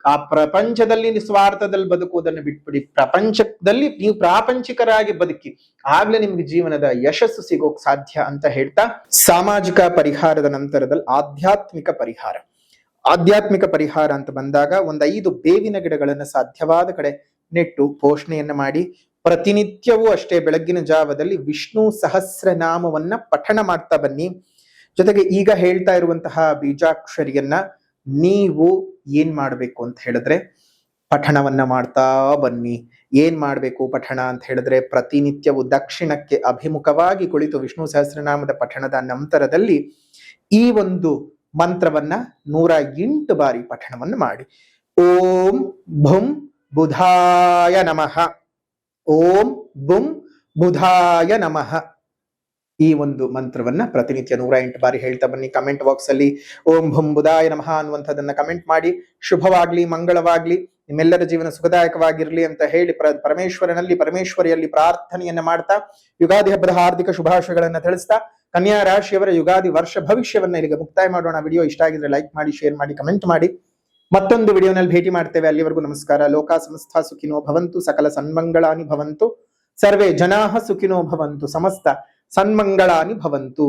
ಆ ಪ್ರಪಂಚದಲ್ಲಿ ಸ್ವಾರ್ಥದಲ್ಲಿ ಬದುಕುವುದನ್ನು ಬಿಟ್ಬಿಡಿ. ಪ್ರಪಂಚದಲ್ಲಿ ನೀವು ಪ್ರಾಪಂಚಿಕರಾಗಿ ಬದುಕಿ, ಆಗ್ಲೇ ನಿಮ್ಗೆ ಜೀವನದ ಯಶಸ್ಸು ಸಿಗೋಕ್ ಸಾಧ್ಯ ಅಂತ ಹೇಳ್ತಾ, ಸಾಮಾಜಿಕ ಪರಿಹಾರದ ನಂತರದಲ್ಲಿ ಆಧ್ಯಾತ್ಮಿಕ ಪರಿಹಾರ. ಆಧ್ಯಾತ್ಮಿಕ ಪರಿಹಾರ ಅಂತ ಬಂದಾಗ 5 ಬೇವಿನ ಗಿಡಗಳನ್ನ ಸಾಧ್ಯವಾದ ಕಡೆ ನೆಟ್ಟು ಪೋಷಣೆಯನ್ನ ಮಾಡಿ, ಪ್ರತಿನಿತ್ಯವೂ ಅಷ್ಟೇ ಬೆಳಗ್ಗಿನ ಜಾವದಲ್ಲಿ ವಿಷ್ಣು ಸಹಸ್ರನಾಮವನ್ನ ಪಠಣ ಮಾಡ್ತಾ ಬನ್ನಿ. ಜೊತೆಗೆ ಈಗ ಹೇಳ್ತಾ ಇರುವಂತಹ ಬೀಜಾಕ್ಷರಿಯನ್ನ ನೀವು ಏನ್ ಮಾಡ್ಬೇಕು ಅಂತ ಹೇಳಿದ್ರೆ ಪಠಣವನ್ನ ಮಾಡ್ತಾ ಬನ್ನಿ. ಏನ್ ಮಾಡ್ಬೇಕು ಪಠಣ ಅಂತ ಹೇಳಿದ್ರೆ, ಪ್ರತಿನಿತ್ಯವೂ ದಕ್ಷಿಣಕ್ಕೆ ಅಭಿಮುಖವಾಗಿ ಕುಳಿತು ವಿಷ್ಣು ಸಹಸ್ರನಾಮದ ಪಠಣದ ನಂತರದಲ್ಲಿ ಈ ಒಂದು ಮಂತ್ರವನ್ನ 108 ಬಾರಿ ಪಠಣವನ್ನು ಮಾಡಿ. ಓಂ ಭುಂ ಬುಧಾಯ ನಮಃ. ಓಂ ಭುಂ ಬುಧಾಯ ನಮಃ. ಈ ಒಂದು ಮಂತ್ರವನ್ನ ಪ್ರತಿನಿತ್ಯ 108 ಬಾರಿ ಹೇಳ್ತಾ ಬನ್ನಿ. ಕಮೆಂಟ್ ಬಾಕ್ಸ್ ಅಲ್ಲಿ ಓಂ ಭಂ ಬುಧಾಯ ನಮಃ ಅನ್ನುವಂಥದ್ದನ್ನ ಕಮೆಂಟ್ ಮಾಡಿ. ಶುಭವಾಗ್ಲಿ, ಮಂಗಳವಾಗ್ಲಿ, ನಿಮ್ಮೆಲ್ಲರ ಜೀವನ ಸುಖದಾಯಕವಾಗಿರ್ಲಿ ಅಂತ ಹೇಳಿ ಪರಮೇಶ್ವರಿಯಲ್ಲಿ ಪ್ರಾರ್ಥನೆಯನ್ನ ಮಾಡ್ತಾ ಯುಗಾದಿ ಹಬ್ಬದ ಹಾರ್ದಿಕ ಶುಭಾಶಯಗಳನ್ನ ತಿಳಿಸ್ತಾ ಕನ್ಯಾ ರಾಶಿಯವರ ಯುಗಾದಿ ವರ್ಷ ಭವಿಷ್ಯವನ್ನ ಇಲ್ಲಿಗೆ ಮುಕ್ತಾಯ ಮಾಡೋಣ. ವಿಡಿಯೋ ಇಷ್ಟ ಆಗಿದ್ರೆ ಲೈಕ್ ಮಾಡಿ, ಶೇರ್ ಮಾಡಿ, ಕಮೆಂಟ್ ಮಾಡಿ. ಮತ್ತೊಂದು ವಿಡಿಯೋನಲ್ಲಿ ಭೇಟಿ ಮಾಡ್ತೇವೆ. ಅಲ್ಲಿವರೆಗೂ ನಮಸ್ಕಾರ. ಲೋಕ ಸಮಸ್ತ ಸುಖಿನೋ ಭವಂತು, ಸಕಲ ಸನ್ಮಂಗಳಾನಿ ಭವಂತು, ಸರ್ವೇ ಜನಾಃ ಸುಖಿನೋ ಭವಂತು, ಸಮಸ್ತ ಸನ್ಮಂಗಳಾನಿ ಭವಂತು.